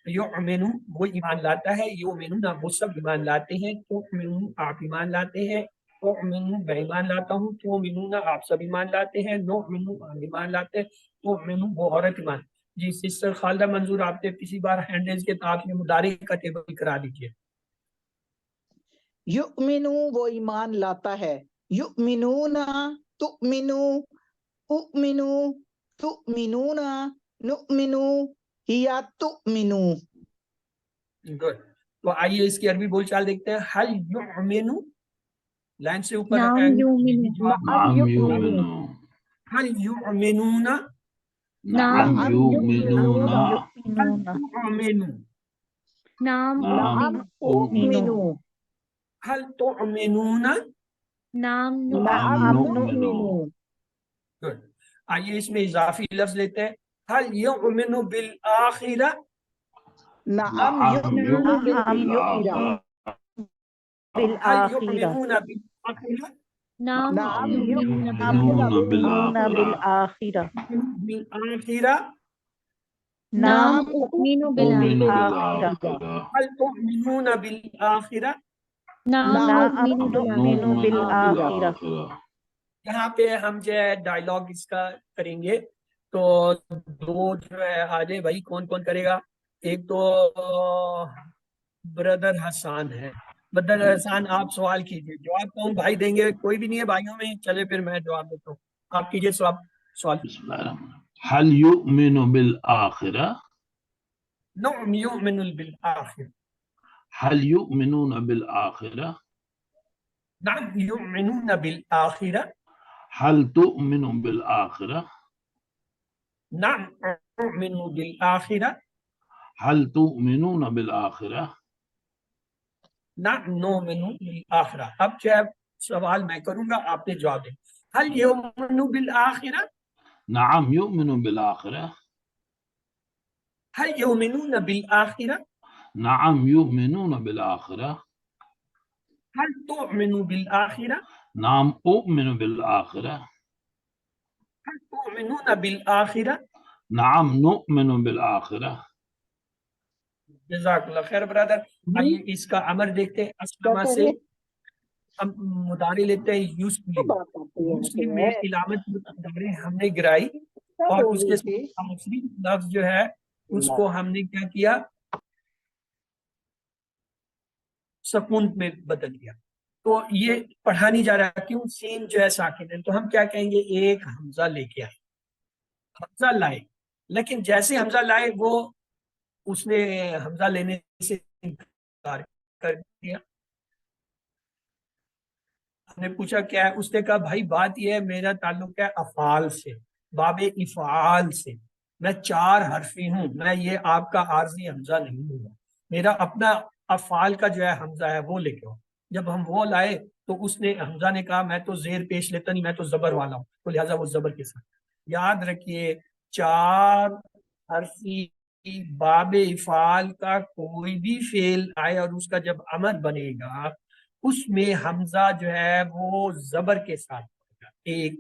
یؤمنو وہ ایمان لاتا ہے، یؤمنون وہ سب ایمان لاتے ہیں، تؤمنون آپ ایمان لاتے ہیں، تؤمنون میں ایمان لاتا ہوں، تؤمنون آپ سب ایمان لاتے ہیں، نؤمنو ہم ایمان لاتے ہیں، تؤمنو وہ عورت ایمان. جی سسٹر خالدہ منظور آپ نے پچھلی بار ہینڈ ریز کے تو آپ نے مضارع کا ٹیبل کرا دیجیے. یؤمنو وہ ایمان لاتا ہے، یؤمنون تؤمنو اؤمنو تؤمنون نؤمنو ہیا تؤمنو. گڈ. تو آئیے اس کی عربی بول چال دیکھتے ہیں. حل یؤمنو لائن سے اوپر نعم آئیں گے. یؤمنو جواب نعم یؤمنو یؤمنو حل یؤمنون نعم نعم یؤمنون هل یؤمنون تؤمنوا نعم نعم اؤمنو هل تؤمنون. نعم نعم نعم نؤمن نؤمنو. Good. آئیے اس میں اضافی لفظ لیتے ہیں. هل يؤمن بالآخرة. نعم نعم یؤمنو یؤمن بالآخرة. بالآخرة هل بالآخرہ يؤمنون بالآخرة. نعم نعم نعم یؤمنون یؤمنون بالآخرة بالآخرة بالآخرہ بالآخرة. نعم نعم أؤمن أؤمن بالآخرة بالآخرة هل تؤمنون بالآخرة. نعم نعم نعم نؤمن نعم نؤمن بالآخرة نؤمن بالآخرہ بالآخرة. یہاں پہ ہم جو ہے ڈائلاگ اس کا کریں گے. تو دو جو ہے آ جائے بھائی. کون کون کرے گا؟ ایک تو بردر حسان ہے. بردر حسان آپ سوال کیجیے. جواب کون بھائی دیں گے؟ کوئی بھی نہیں ہے بھائیوں میں. چلے پھر میں جواب دیتا ہوں. آپ کیجیے سوال. بسم الله الرحمن الرحيم. هل يؤمن بالآخرة؟ نعم يؤمن بالآخرة. هل يؤمنون بالآخرة؟ نعم يؤمنون بالآخرة. هل تؤمن بالآخرة؟ نعم أؤمن بالآخرة. هل تؤمنون بالآخرة؟ نعم نؤمن بالآخرة. اب جو ہے سوال میں کروں گا آپ نے جواب دیں. هل يؤمن بالآخرة. نعم يؤمن بالآخرة. هل يؤمنون بالآخرة. نعم يؤمنون بالآخرة. هل تؤمن بالآخرة. نعم أؤمن بالآخرة. هل تؤمنون بالآخرة. نعم نؤمن بالآخرة. جزاک اللہ خیر برادر. آئیے اس کا امر دیکھتے ہیں. اسلمہ سے ہم مضارع لیتے ہیں یسلم. یسلم میں علامت مضارع ہم نے گرائی اور اس کے ساتھ آخری لفظ جو ہے اس کو ہم نے کیا کیا؟ سکون میں بدل دیا. تو یہ پڑھا نہیں جا رہا. کیوں؟ سین جو ہے ساکن ہے. تو ہم کیا کہیں گے؟ ایک حمزہ لے کے آئے. حمزہ لائے لیکن جیسے حمزہ لائے وہ اس نے حمزہ لینے سے انکار کر دیا. ہم نے پوچھا کیا ہے؟ اس نے کہا بھائی بات یہ ہے میرا تعلق ہے افعال سے، باب افعال سے. میں 4 حرفی ہوں. میں یہ آپ کا عارضی حمزہ نہیں ہوں. میرا اپنا افعال کا جو ہے حمزہ ہے وہ لے کے آؤ. جب ہم وہ لائے تو اس نے حمزہ نے کہا میں تو زیر پیش لیتا نہیں، میں تو زبر والا ہوں. تو لہٰذا وہ زبر کے ساتھ. یاد رکھیے 4 حرفی باب افعال کا کوئی بھی فعل آئے اور اس کا جب امر بنے گا اس میں حمزہ جو ہے وہ زبر کے ساتھ ہوگا. ایک.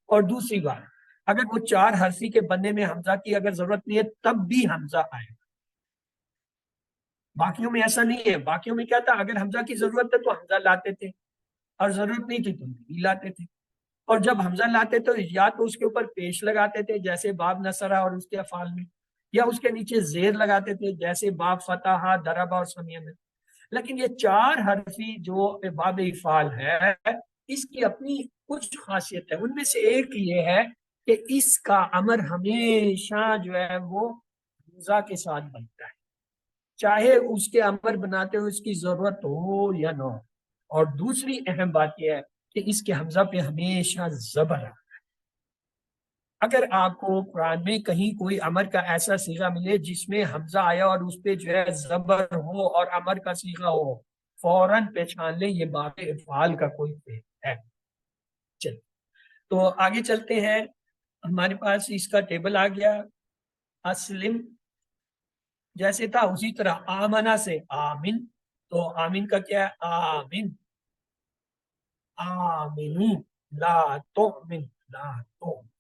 اور دوسری بات اگر وہ 4 حرفی کے بننے میں حمزہ کی اگر ضرورت نہیں ہے تب بھی حمزہ آئے گا. باقیوں میں ایسا نہیں ہے. باقیوں میں کیا تھا؟ اگر حمزہ کی ضرورت ہے تو حمزہ لاتے تھے اور ضرورت نہیں تھی تو نہیں لاتے تھے. اور جب حمزہ لاتے تو یا تو اس کے اوپر پیش لگاتے تھے جیسے باب نصرہ اور اس کے افعال میں، یا اس کے نیچے زیر لگاتے تھے جیسے باب فتحہ دربہ اور سمیہ میں. لیکن یہ 4 حرفی جو باب افعال ہے اس کی اپنی کچھ خاصیت ہے. ان میں سے ایک یہ ہے کہ اس کا امر ہمیشہ جو ہے وہ حمزہ کے ساتھ بنتا ہے چاہے اس کے امر بناتے ہوئے اس کی ضرورت ہو یا نہ ہو. اور دوسری اہم بات یہ ہے کہ اس کے حمزہ پہ ہمیشہ زبر ہے. اگر آپ کو قرآن میں کہیں کوئی امر کا ایسا صیغہ ملے جس میں حمزہ آیا اور اس پہ جو ہے زبر ہو اور امر کا صیغہ ہو، فوراً پہچان لیں یہ باب افعال کا کوئی فعل ہے. چل تو آگے چلتے ہیں. ہمارے پاس اس کا ٹیبل آ گیا. اسلم جیسے تھا اسی طرح آمنا سے آمن، تو آمن کا کیا ہے؟ آمن. آمنو لا تؤمن، لا تؤمن.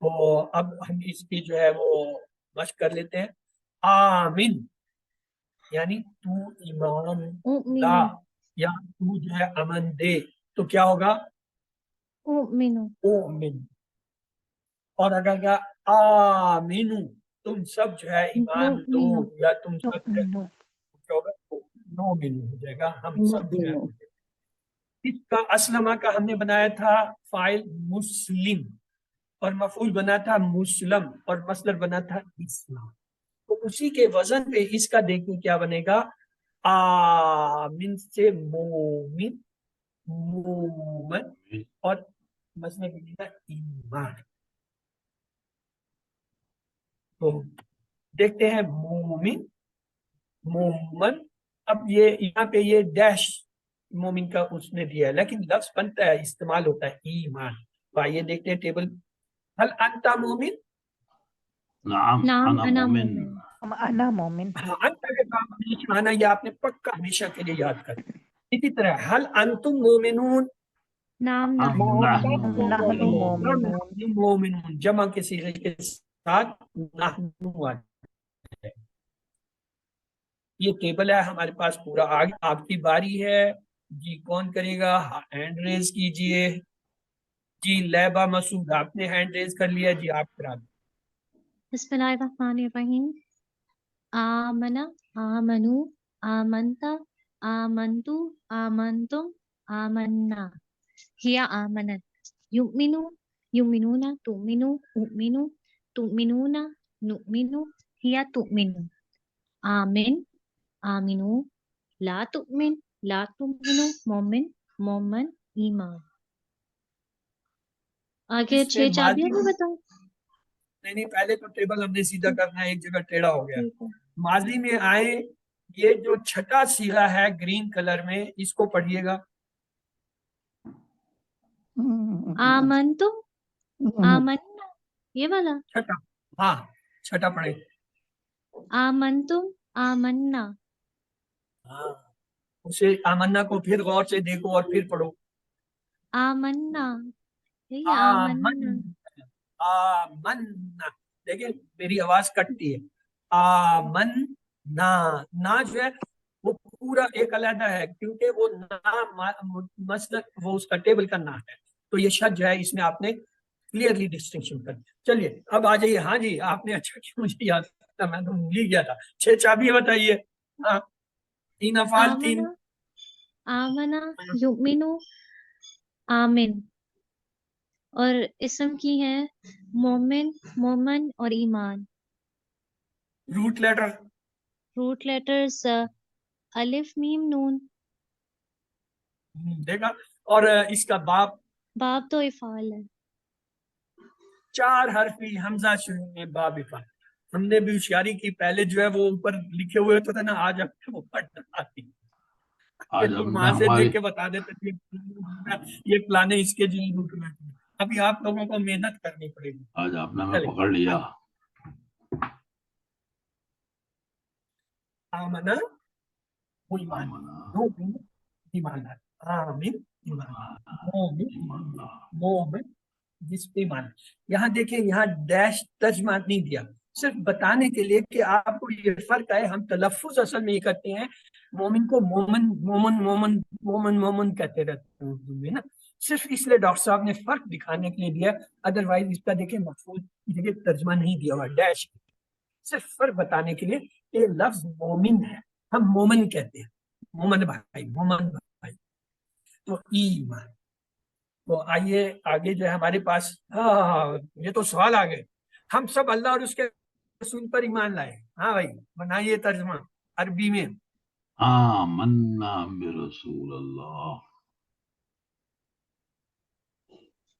تو اب ہم اس کی جو ہے وہ مشق کر لیتے ہیں. آمن یعنی تو ایمان أؤمن لا، یا تو جو ہے امن دے، تو کیا ہوگا؟ أؤمن اومن. اور اگر کیا آمینو، تم سب جو ہے ایمان دو، نؤمن یا تم سب جو ہے نؤمن کیا ہوگا؟ نومن ہو جائے گا، ہم سب جو ہے. اس کا اسلمہ کا ہم نے بنایا تھا فاعل مسلم، اور مفعول بنا تھا مسلم، اور مصدر بنا تھا اسلام. تو اسی کے وزن پہ اس کا دیکھیں کیا بنے گا. آمن سے مومن، مومن، اور مصدر بنے گا ایمان. تو دیکھتے ہیں مومن، مومن. اب یہ یہاں پہ یہ ڈیش مومن کا اس نے دیا ہے، لیکن لفظ بنتا ہے، استعمال ہوتا ہے ایمان. تو آئیے دیکھتے ہیں ٹیبل. هل انت مومن؟ نعم نعم انا أنا مومن. مؤمن انا مومن. ہاں، انت کے بعد ہمیشہ آنا، یہ آپ نے پکا ہمیشہ کے لیے یاد کر. اسی طرح هل انتم مومنون؟ نعم نعم نحن نحن نحن مومنون. مومنون. مومنون جمع کے صیغے کے ساتھ نحن آتا ہے. یہ ٹیبل ہے ہمارے پاس پورا. آگے آپ کی باری ہے جی. کون کرے گا؟ ہینڈ ریز کیجئے جی. لیبا مسعود آپ نے ہینڈ ریز کر لیا جی، آپ کرا دیں. بسم الله الرحمن الرحيم آمن آمنو آمنت آمنتو آمنتم آمنا هي آمنت يؤمنو يؤمنون تؤمنو أؤمنو تؤمنون نؤمن هي تؤمن آمن آمنو لا تؤمن لا تؤمنو مومن مومن ایمان. آگے اس میں 6 چابیاں ماضی، بھی بتاؤ. نہیں پہلے تو ٹیبل ہم نے سیدھا کرنا ہے، ایک جگہ ٹیڑھا ہو گیا. ٹھیک ہے. ماضی میں آئے، یہ جو چھٹا صیغہ ہے گرین کلر میں، اس کو پڑھیے گا. آمنتم آمنا یہ والا چھٹا، ہاں چھٹا پڑھے. آمنتم آمنا ہاں، اسے آمنا کو پھر غور سے دیکھو اور پھر پڑھو. آمنا یہی آمن، آمنا. آمنا. دیکھیں میری آواز کٹتی ہے. آمن نا جو ہے وہ پورا ایک علیحدہ ہے، کیونکہ وہ نا مصدر، وہ اس کا ٹیبل کا نا ہے. تو یہ شد جو ہے اس میں آپ نے کلیئرلی ڈسٹنکشن کر. چلیے اب آ جائیے. ہاں جی، آپ نے اچھا کیا مجھے یاد تھا، میں تو بھول گیا تھا. 6 چابی بتائیے. ہاں، 3 افعال، 3. آمنا آمنا یؤمنو آمن، اور اسم کی ہے مومن مومن اور ایمان. روٹ لیٹر روٹ لیٹرز الف میم نون. دیکھا. اور اس کا باپ باب تو افعال ہے. 4 حرفی حمزہ شروع میں باب افعال. ہم نے بھی ہوشیاری کی، پہلے جو ہے وہ اوپر لکھے ہوئے ہوتے تھے نا، آج آپ کو وہ پڑھنا آتی. آج لوگ ہم نے وہاں سے ہماری دیکھ کے بتا دیتے تھے یہ پلانے اس کے جی روٹ میں. ابھی آپ لوگوں کو محنت کرنی پڑے گی. آج آپ نے ہمیں چلیں. پکڑ لیا. آمنا وہ ایمان، مومن ایمان، آمین ایمان، مومن مومن جس پہ ایمان. یہاں دیکھیں، یہاں ڈیش ترجمہ نہیں دیا، صرف بتانے کے لیے کہ آپ کو یہ فرق ہے. ہم تلفظ اصل میں یہ کرتے ہیں، مومن کو مومن مومن مومن مومن مومن کہتے رہتے ہیں اردو میں نا. صرف اس لیے ڈاکٹر صاحب نے فرق دکھانے کے لیے دیا، ادروائز اس کا دیکھیں مفعول کی جگہ ترجمہ نہیں دیا ہوا، ڈیش. صرف فرق بتانے کے لیے یہ لفظ مومن ہے، ہم مومن کہتے ہیں، مومن بھائی، مومن بھائی. تو ایمان. تو آئیے آگے جو ہے ہمارے پاس. ہاں یہ تو سوال آ گئے. ہم سب اللہ اور اس کے رسول پر ایمان لائے. ہاں بھائی بنائیے ترجمہ عربی میں. آمنا برسول اللہ.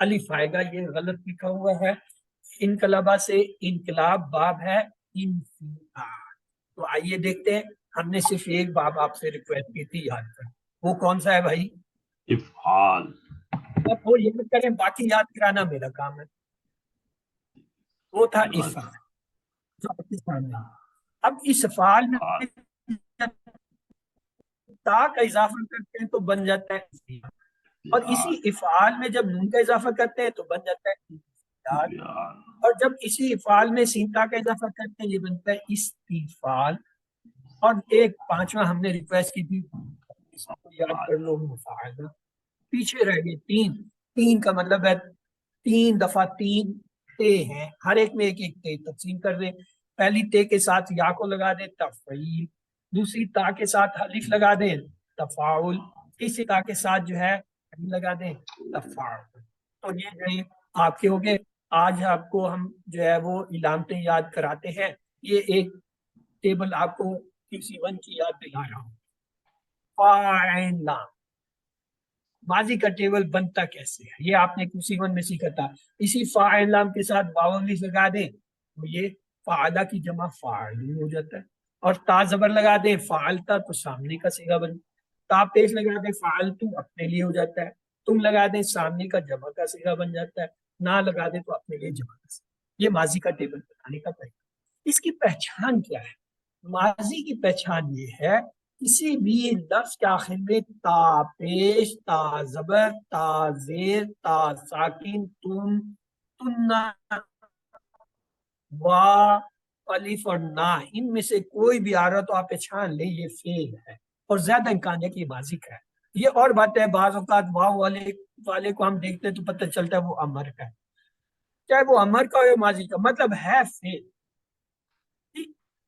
الف آئے گا، یہ غلط لکھا ہوا ہے. انقلابہ سے انقلاب باب ہے انفعال. تو آئیے دیکھتے ہیں، ہم نے صرف ایک باب آپ سے ریکویسٹ کی تھی یاد کر، وہ کون سا ہے بھائی؟ افعال. اب وہ یاد کریں، باقی یاد کرانا میرا کام ہے. وہ تھا افعال جو آپ کے سامنے ہے. اب اس افعال میں تا کا اضافہ کرتے ہیں تو بن جاتا ہے افعال. اور اسی افعال میں جب نون کا اضافہ کرتے ہیں تو بن جاتا ہے افعال. اور جب اسی افعال میں سین تا کا اضافہ کرتے ہیں یہ بنتا ہے استفعال. اور ایک پانچواں ہم نے ریکویسٹ کی تھی، اس کو یاد کر لو، مفاعلہ. پیچھے رہ گئے تین. تین کا مطلب ہے 3 دفعہ 3 تے ہیں، ہر ایک میں ایک ایک تے تقسیم کر دیں. پہلی تے کے ساتھ یا کو لگا دیں تفعیل، دوسری تا کے ساتھ الف لگا دیں تفاعل، تیسری تا کے ساتھ جو ہے لگا دیں تفاعل. تو یہ جو ہے آپ کے ہو گئے. آج آپ کو ہم جو ہے وہ علامتیں یاد کراتے ہیں. یہ ایک ٹیبل آپ کو QC1 کی یاد دلا رہا ہوں. فاعل ماضی کا ٹیبل بنتا کیسے ہے یہ آپ نے QC1 میں سیکھا تھا. اسی فاعل لام کے ساتھ واو الف لگا دیں تو یہ فعلہ کی جمع فاعل ہو جاتا ہے. اور تا زبر لگا دیں فعلتا تو سامنے کا صیغہ بن. تا پیش لگا دیں فعلتو اپنے لیے ہو جاتا ہے. تم لگا دیں سامنے کا جمع کا صیغہ بن جاتا ہے. نہ لگا دیں تو اپنے لیے جمع کا صیغہ. یہ ماضی کا ٹیبل بتانے کا طریقہ. اس کی پہچان کیا ہے؟ ماضی کی پہچان یہ ہے کسی بھی لفظ کے آخر میں تا پیش، تا زبر، تا زیر، تا ساکن، تم، تنہ، وا، الف اور نا، ان میں سے کوئی بھی آ رہا تو آپ پہچان لیں یہ فعل ہے. اور زیادہ امکان ہے کہ یہ ماضی کا ہے. یہ اور بات ہے، بعض اوقات واو والے کو ہم دیکھتے ہیں تو پتہ چلتا ہے وہ امر کا ہے، چاہے وہ امر کا ہو یا ماضی کا، مطلب ہے فعل.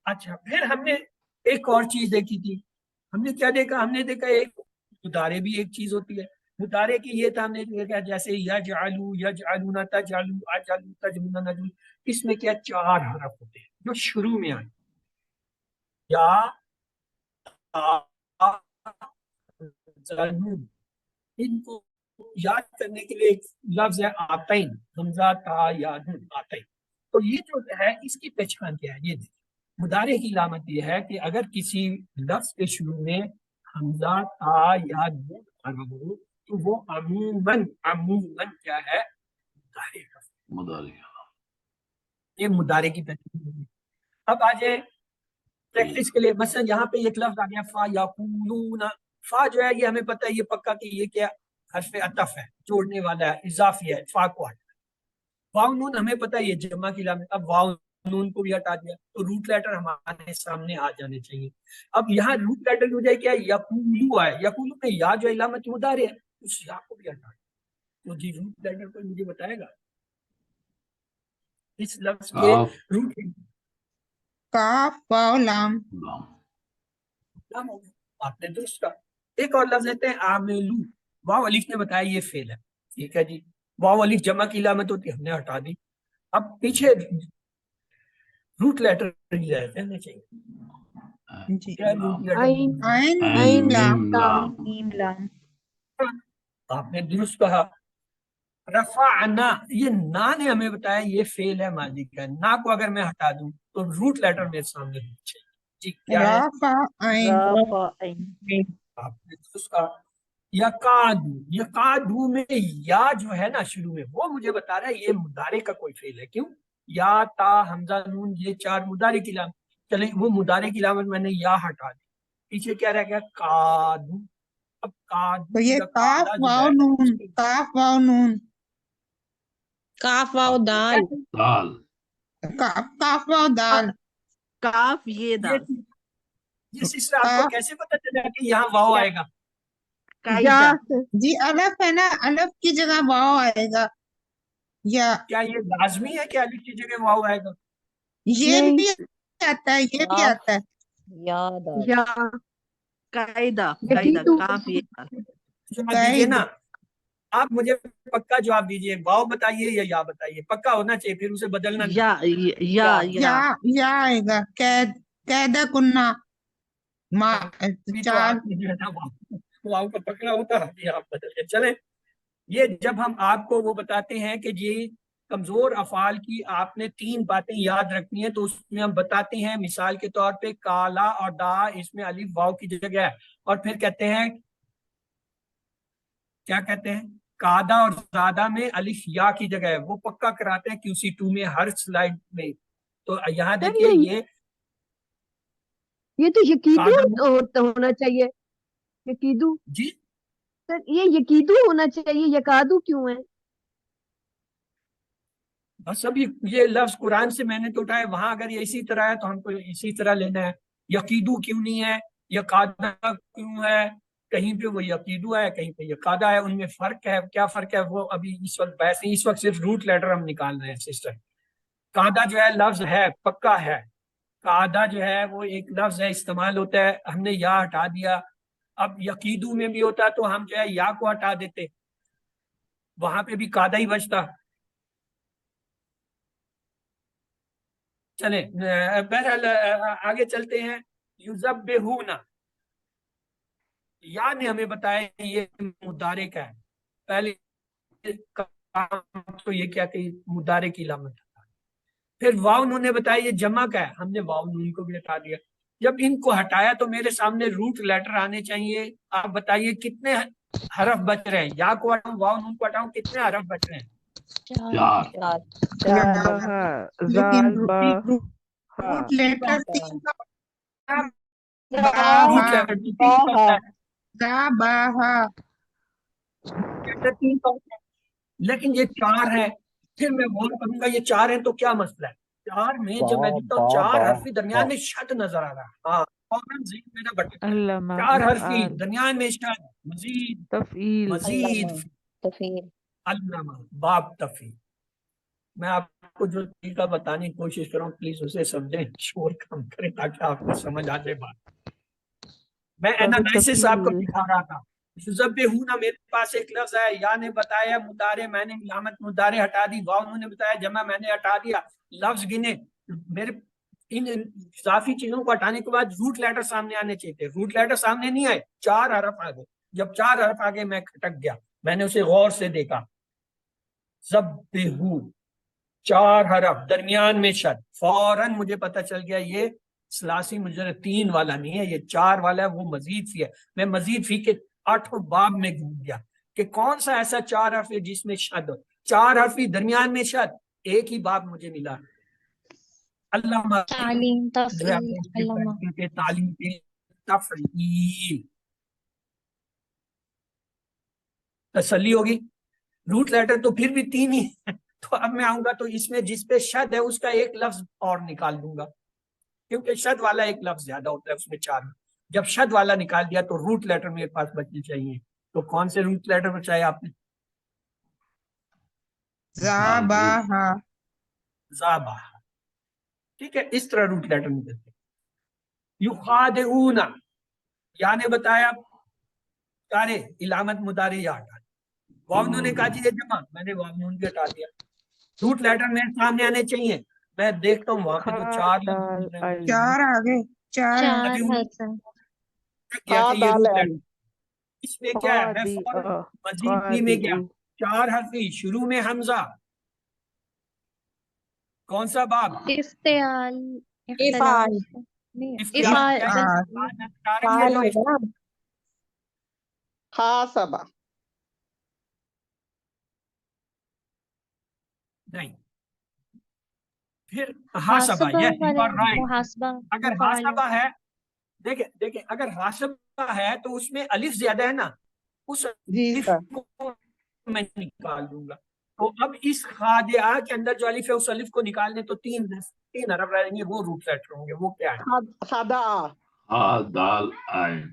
اچھا، پھر ہم نے ایک اور چیز دیکھی تھی. ہم نے کیا دیکھا؟ ہم نے دیکھا ایک مضارع بھی ایک چیز ہوتی ہے. مضارع کی یہ تھا ہم نے دیکھا جیسے یجعلو، یجعلون، تجعلو، اجعلو، تجعلون، نجعلو. اس میں کیا 4 حرف ہوتے ہیں جو شروع میں آئے. یا تا، زنون. ان کو یاد کرنے کے لیے ایک لفظ ہے آتین، حمزہ تا یا نون، آتین. تو یہ جو ہے اس کی پہچان کیا ہے؟ یہ دیکھیں، مضارع کی علامت یہ ہے کہ اگر کسی لفظ کے شروع میں حمزہ تا یا نون آ رہا ہو تو وہ عموماً کیا ہے؟ مضارع کا. مضارع. یہ مضارع کی پہچان ہے. اب آ جائے پریکٹس کے لیے. مثلا یہاں پہ ایک لفظ آ گیا فا یقولون. فا جو ہے یہ ہمیں پتہ ہے یہ پکا کہ یہ کیا حرف عطف ہے، جوڑنے والا ہے، اضافی ہے. فا کو ہٹا. واو نون ہمیں پتہ ہے یہ جمع کی علامت. اب واو نون کو بھی ہٹا دیا تو روٹ لیٹر ہمارے سامنے آ جانے چاہیے. اب یہاں روٹ لیٹر ہو جائے کیا؟ یقولو ہے. یقولو میں یا جو علامت مضارع ہے اس یا کو بھی ہٹا دیا. تو جی روٹ لیٹر کوئی مجھے بتائے گا اس لفظ کے روٹ؟ کاف واو لام. لام ہو گیا. آپ نے درست کہا. ایک اور لفظ لیتے ہیں عاملو. واو الف نے بتایا یہ فعل ہے، ٹھیک ہے جی. واو الف جمع کی علامت ہوتی ہے، ہم نے ہٹا دی. اب پیچھے روٹ لیٹر رہنے چاہیے. جی کیا روٹ لیٹر؟ عین عین میم لام. میم لام. میم لام. آپ نے درست کہا. رفعنا، یہ نا نے ہمیں بتایا یہ فعل ہے ماضی کا. نا کو اگر میں ہٹا دوں تو روٹ لیٹر میرے سامنے ہونا چاہیے. جی کیا ہے؟ رافع عین. رافعین. آپ نے درست کہا. یقادو. یقادو میں یا جو ہے نا شروع میں وہ مجھے بتا رہا ہے یہ مضارع کا کوئی فعل ہے. کیوں؟ یا تا حمزہ نون یہ 4 مضارع کی علامت. چلیں وہ مضارع کی علامت میں نے یا ہٹا دی. پیچھے کیا رہ گیا؟ قادو. اب قادو تو یہ یا کاف قادہ جو واو ہے نون، کاف واو نون، کاف واو دال. دال. کاف واو دال. کاف یہ دال. یہ سسٹر آپ کو کیسے پتہ چلا کہ یہاں واو آئے گا؟ قاعدہ. جی الف ہے نا، الف کی جگہ واو آئے گا. یا کیا یہ لازمی ہے کہ الف کی جگہ واو آئے گا؟ یہ بھی آتا ہے، یہ بھی آتا ہے. یاد آ یا قاعدہ. قاعدہ کاف یہ دال. جواب دیجیے نا. آپ مجھے پکا جواب دیجیے. واو بتائیے یا بتائیے. پکا ہونا چاہیے، پھر اسے بدلنا نہیں. یا آئے گا. قیدہ کنہ ابھی تو 4. آپ نے جو ہے نا واو کا پکڑا ہوتا ہے، ابھی آپ بدل کے چلیں. یہ جب ہم آپ کو وہ بتاتے ہیں کہ یہ کمزور افعال کی آپ نے 3 باتیں یاد رکھنی ہیں، تو اس میں ہم بتاتے ہیں مثال کے طور پہ کالا اور دا، اس میں الف واو کی جگہ ہے، اور پھر کہتے ہیں کیا کہتے ہیں قادہ اور زادہ میں الف یا کی جگہ ہے، وہ پکا کراتے ہیں QC2 میں ہر سلائیڈ میں. تو یہاں دیکھیے یہ تو یقیدو قادہ ہونا چاہیے. یقیدو جی سر، یہ یقیدو ہونا چاہیے، یکادو کیوں ہے؟ بس اب یہ لفظ قرآن سے میں نے تو اٹھایا، وہاں اگر یہ اسی طرح ہے تو ہم کو اسی طرح لینا ہے. یقیدو کیوں نہیں ہے، یقادہ کیوں ہے، کہیں پہ وہ یقیدو ہے کہیں پہ یقادہ ہے، ان میں فرق ہے. کیا فرق ہے وہ ابھی اس وقت بحث نہیں، اس وقت صرف روٹ لیٹر ہم نکال رہے ہیں سسٹر. قادہ جو ہے لفظ ہے پکا ہے، قادہ جو ہے وہ ایک لفظ ہے استعمال ہوتا ہے، ہم نے یا ہٹا دیا. اب یقیدو میں بھی ہوتا تو ہم جو ہے یا کو ہٹا دیتے، وہاں پہ بھی قادہ ہی بچتا. چلیں بہرحال آگے چلتے ہیں. یذبحون، یا نے ہمیں بتایا یہ مضارع کا ہے، پہلے تو یہ کیا کہ مضارع کی علامت. پھر واو نون نے بتایا یہ جمع کا ہے، ہم نے واو نون کو بھی ہٹا دیا. جب ان کو ہٹایا تو میرے سامنے روٹ لیٹر آنے چاہیے. آپ بتائیے کتنے حرف بچ رہے ہیں، یا کو ہٹاؤں واو نون کو ہٹاؤں، کتنے حرف بچ رہے ہیں؟ 4. لیکن زال با روٹ لیٹر روٹ لیٹر تین کا ہوتا ہے، دا با ہا. لیٹر 3 کا ہوتا ہے، لیکن یہ 4 ہے. پھر میں غور کروں گا یہ 4 ہیں تو کیا مسئلہ ہے. 4 میں جب میں دیکھتا ہوں 4 حرفی درمیان میں شد نظر آ رہا ہے، ہاں فوراً ذہن میرا بھٹکتا ہے. 4 حرفی درمیان میں شد، مزید تفعیل مزید تفعیل علامہ باب تفعیل. میں آپ کو جو طریقہ بتانے کی کوشش کروں پلیز اسے سمجھیں، شور کم کریں تاکہ آپ کو سمجھ آ جائے بات. میں انالائسس آپ کو دکھا رہا تھا. یذبحون میرے پاس ایک لفظ ہے، یا نے بتایا مضارع، میں نے علامت مضارع ہٹا دی. واو نے بتایا جمع، میں نے ہٹا دیا. لفظ گنے میرے، ان اضافی چیزوں کو ہٹانے کے بعد روٹ لیٹر سامنے آنے چاہیے تھے، روٹ لیٹر سامنے نہیں آئے، 4 حرف آ گئے. جب 4 حرف آ گئے میں کھٹک گیا، میں نے اسے غور سے دیکھا. ذبحو 4 حرف درمیان میں شد، فوراً مجھے پتہ چل گیا یہ ثلاثی مجرد 3 والا نہیں ہے، یہ 4 والا ہے، وہ مزید فی ہے. میں مزید فی کے 8 باب میں گھوم گیا کہ کون سا ایسا 4 حرف ہے جس میں شد ہو. 4 حرفی درمیان میں شد، ایک ہی باب مجھے ملا. علامہ تعلیم جو ہے تفعیل علامہ کے تعلیم کے تفعیل. تسلی ہوگی. روٹ لیٹر تو پھر بھی 3 ہی ہے، تو اب میں آؤں گا تو اس میں جس پہ شد ہے اس کا ایک لفظ اور نکال دوں گا، کیونکہ شد والا ایک لفظ زیادہ ہوتا ہے اس میں 4. جب شد والا نکال دیا تو روٹ لیٹر میرے پاس بچنے چاہیے. تو کون سے روٹ لیٹر بچائے آپ نے؟ زا با ہا. زابا. ٹھیک ہے، اس طرح روٹ لیٹر نکلتے. یخادعون، یا نے بتایا سارے علامت مضارع یا ہٹا. واو نے کہا جی یہ جمع، میں نے واو نون کے ہٹا دیا. روٹ لیٹر میرے سامنے آنے چاہیے، میں دیکھتا ہوں وہاں پہ جو 4 لفظ ہیں 4 آگے 4 4 ابھی حرف ہیں. کیا کہ یہ روٹ دال لیٹر اس میں کیا ہے، میں فوراً مزید فی میں گیا. 4 حرفی، شروع میں حمزہ، کون سا باب؟ افتعال افعال نہیں، افعال. فعال ہوگا نا. حاسبہ نہیں، پھر حاسبہ. Yes you are right. محاسبہ اگر مفعول. حاسبہ ہے، دیکھیں اگر حاسبہ ہے تو اس میں الف زیادہ ہے نا، اس جی الف سر کو میں نکال دوں گا. تو اب اس خادعہ کے اندر جو الف ہے اس الف کو نکالنے تو 3 حرف رہیں گے، وہ روٹ لیٹر ہوں گے. وہ کیا ہے؟ خدا ہا دال عین.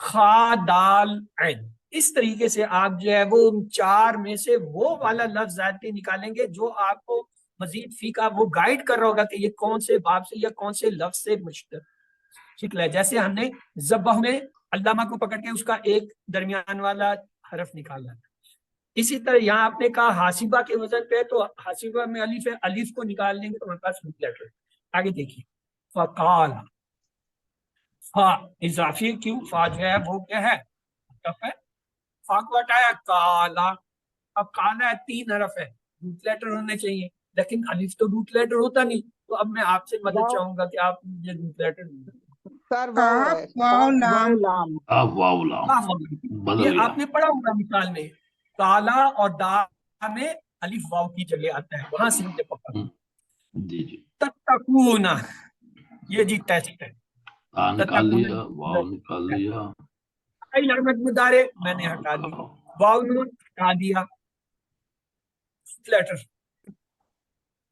خا دال عین. اس طریقے سے آپ جو ہے وہ 4 میں سے وہ والا لفظ ذاتی نکالیں گے جو آپ کو مزید فی کا وہ گائیڈ کر رہا ہوگا کہ یہ کون سے باب سے یا کون سے لفظ سے مشتق ہے. جیسے ہم نے ذبح میں علامہ کو پکڑ کے اس کا ایک درمیان والا حرف نکالا. اسی طرح یہاں آپ نے کہا حاسبہ کے وزن پہ، تو حاسبہ میں الف ہے، الف کو نکال لیں گے تو ہمارے پاس روٹ لیٹر. آگے دیکھیے فقال. فا اضافی کیوں؟ فا جو ہے وہ کیا ہے؟ فا کو ہٹایا کالا. اب کالا ہے 3 حرف ہے, روٹ لیٹر ہونے چاہیے, لیکن الف تو روٹ لیٹر ہوتا نہیں. تو اب میں آپ سے مدد چاہوں گا کہ آپ مجھے روٹ لیٹر سر واو ہے, کاف واو قاف لام. واو لام. کاف واو لام بدل یہ گیا. آپ نے پڑھا ہوگا مثال میں, کالا اور دا میں الف واو کی جگہ آتا ہے, وہاں سے مجھے پکڑ. جی جی, تتقون, یہ جی ٹیسٹ ہے. تا نکال لیا, واو نکال لیا. علامت مدارے میں نے ہٹا دی, واو نون ہٹا دیا. لیٹر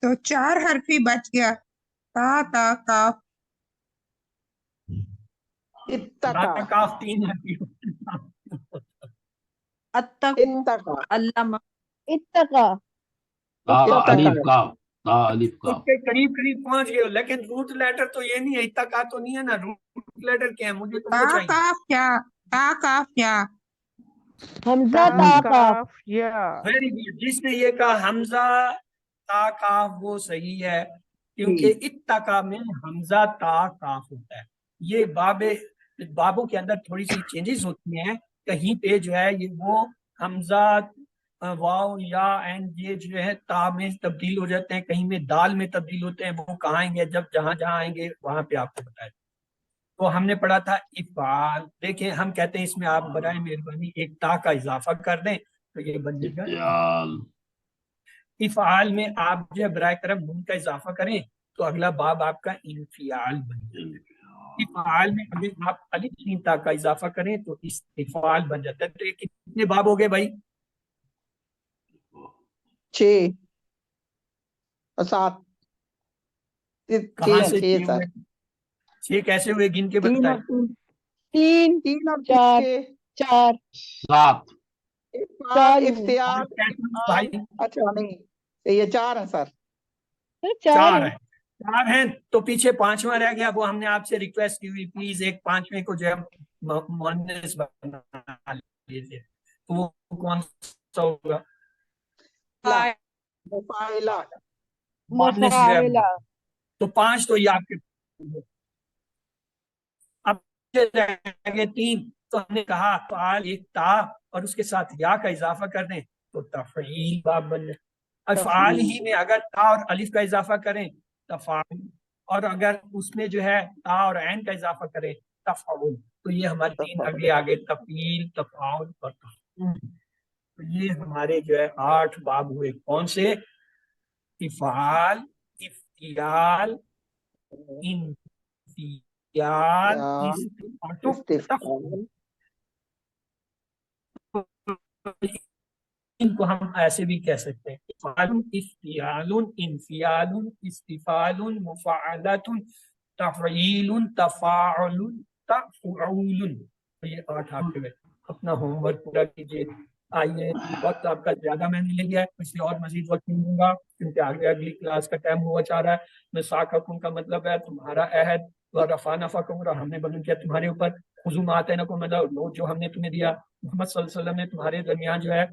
تو 4 حرفی بچ گیا, تا تا کاف. اتقا کاف 3 ہے. اتقو اتقا علامہ اتقا تا اتقا الف کاف, تا الف اس کاف. کے قریب قریب پہنچ گئے, لیکن روٹ لیٹر تو یہ نہیں ہے, اتقا تو نہیں ہے نا. روٹ لیٹر کیا ہے مجھے تو تا وہ چاہیے. کاف کیا, تا کاف کیا. حمزہ تا تا کاف. کاف یا. ویری گڈ, جس نے یہ کہا حمزہ تا کاف وہ صحیح ہے, کیونکہ اتقا میں حمزہ تا کاف ہوتا ہے. یہ بابوں کے اندر تھوڑی سی چینجز ہوتی ہیں, کہیں پہ جو ہے یہ وہ حمزہ واو یا اینڈ یہ جو ہے تا میں تبدیل ہو جاتے ہیں, کہیں میں دال میں تبدیل ہوتے ہیں. وہ کہاں آئیں گے, جب جہاں آئیں گے وہاں پہ آپ کو بتائیں. تو ہم نے پڑھا تھا افعال. دیکھیں ہم کہتے ہیں اس میں آپ برائے مہربانی ایک تا کا اضافہ کر دیں تو یہ بن جائے گا افعال. افعال میں آپ جو ہے برائے کرم نون کا اضافہ کریں تو اگلا باب آپ کا انفعال بن جائے گا. افعال میں اگر آپ الف سین تا کا اضافہ کریں تو استفعال بن جاتا ہے. تو یہ کتنے باب ہو گئے بھائی؟ 6 اور 7. کہاں سے 6 چھ سر. ہوئے؟ 6 کیسے ہوئے, گن کے 3 بتائیں. اور 3 3 اور 4 6. 4 7. افعال, چار افتیال, بھائی اچھا نہیں یہ 4 ہیں سر. 4 ہے. ہیں. 4 ہیں تو پیچھے 5واں رہ گیا. وہ ہم نے آپ سے ریکویسٹ کی ہوئی, پلیز ایک 5ویں کو جو ہے مؤنث بنا لیجیے. تو وہ کون سا ہوگا؟ مفاعلہ. مؤنث جو ہے. مفاعلہ. تو 5 تو یہ آپ کے. اب رہ گئے 3. تو ہم نے کہا فعال ایک تا اور اس کے ساتھ یا کا اضافہ کر دیں تو تفعیل باب بن جائے. افعال ہی میں اگر تا اور الف کا اضافہ کریں تفعال, اور اگر اس میں جو ہے تا اور عین کا اضافہ کریں تفعول. تو یہ ہمارے 3 اگلے آگے تفعیل, تفعول اور تفعول. تو یہ ہمارے جو ہے 8 باب ہوئے. کون سے؟ افعال, افتعال, انفعال, استفعال. ان کو ہم ایسے بھی کہہ سکتے ہیں افعال, افتعال, انفعال, استفعال, مفاعلۃ, تفعیل, تفاعل, تفعول. یہ 8 آپ کے. اپنا ہوم ورک پورا کیجیے. آئیے, وقت آپ کا زیادہ میں نے لے لیا ہے, اس لیے اور مزید وقت نہیں دوں گا کیونکہ آگے اگلی کلاس کا ٹائم ہوا چاہ رہا ہے. میں ساکھکم کا مطلب ہے تمہارا عہد, ورفعنا فوقکم, ہم نے بلند کیا تمہارے اوپر. خذوا ما آتیناکم, مطلب جو ہم نے تمہیں دیا. محمد صلی اللہ علیہ وسلم نے تمہارے درمیان جو ہے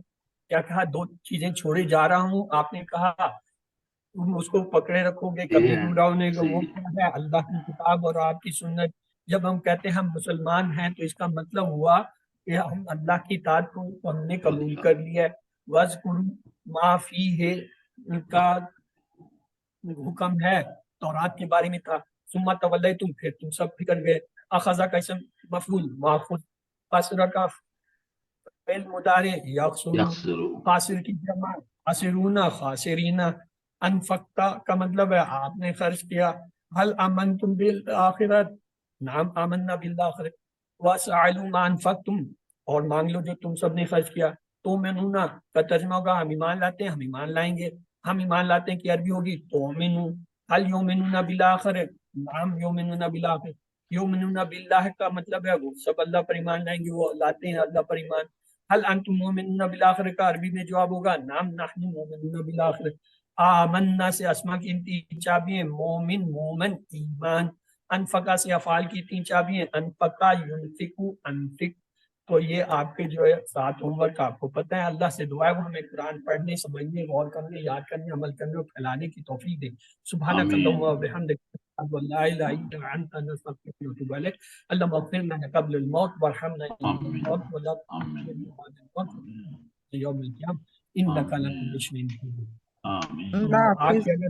کیا کہا, 2 چیزیں چھوڑے جا رہا ہوں. آپ نے کہا تم اس کو پکڑے رکھو گے, کبھی گمراہ ہونے گا. وہ کیا ہے؟ اللہ کی کتاب اور آپ کی سنت. جب ہم کہتے ہیں ہم مسلمان ہیں تو اس کا مطلب ہوا کہ ہم اللہ کی اطاعت کو ہم نے قبول کر لیا ہے. وَاذْكُرُوا مَا فِيهِ کا حکم ہے, تورات کے بارے میں تھا. ثُمَّ تَوَلَّيْتُمْ, پھر تم سب پھر گئے. اخذ کا اسم مفعول, ماخذ. قصر کا فعل مضارع, یخسر, خاسر کی جمع خاسرون, خاسرین. انفقتا کا مطلب ہے آپ نے خرچ کیا. هل آمنتم بالآخرت, نعم آمنا بالآخرت. وَاسْأَلُوا مَا أَنفَقْتُمْ, اور مانگ لو جو تم سب نے خرچ کیا. تؤمنون کا ترجمہ ہوگا ہم ایمان لاتے ہیں, ہم ایمان لائیں گے. ہم ایمان لاتے ہیں کی عربی ہوگی تؤمنون. هل یؤمنون بالآخرت, نعم یؤمنون بالآخرت. یؤمنون باللہ کا مطلب ہے وہ سب اللہ پر ایمان لائیں گے, وہ لاتے ہیں اللہ پر ایمان. هل انتم مؤمنون بالآخرت کا عربی میں جواب ہوگا نعم نحن مؤمنون بالآخرت. آمنا سے اسما کی 3 چابیاں, مومن, مومن, ایمان. انفقا سے افعال کی 3 چابیاں, انفقا, ینفقو, انفق. تو یہ آپ کے جو ہے 7 ہوم ورک آپ کو پتہ ہے. اللہ سے دعا ہے وہ ہمیں قرآن پڑھنے, سمجھنے, غور کرنے, یاد کرنے, عمل کرنے اور پھیلانے کی توفیق دے. سبحانک اللہم و بحمدک, لا اله الا انت نستغفرك ونتوب اليك. اللهم اغفر لنا قبل الموت وارحمنا عند الموت ولا تحرمنا بعد الموت يوم القيامه انك على كل شيء قدير. آمین. اللہ حافظ. آج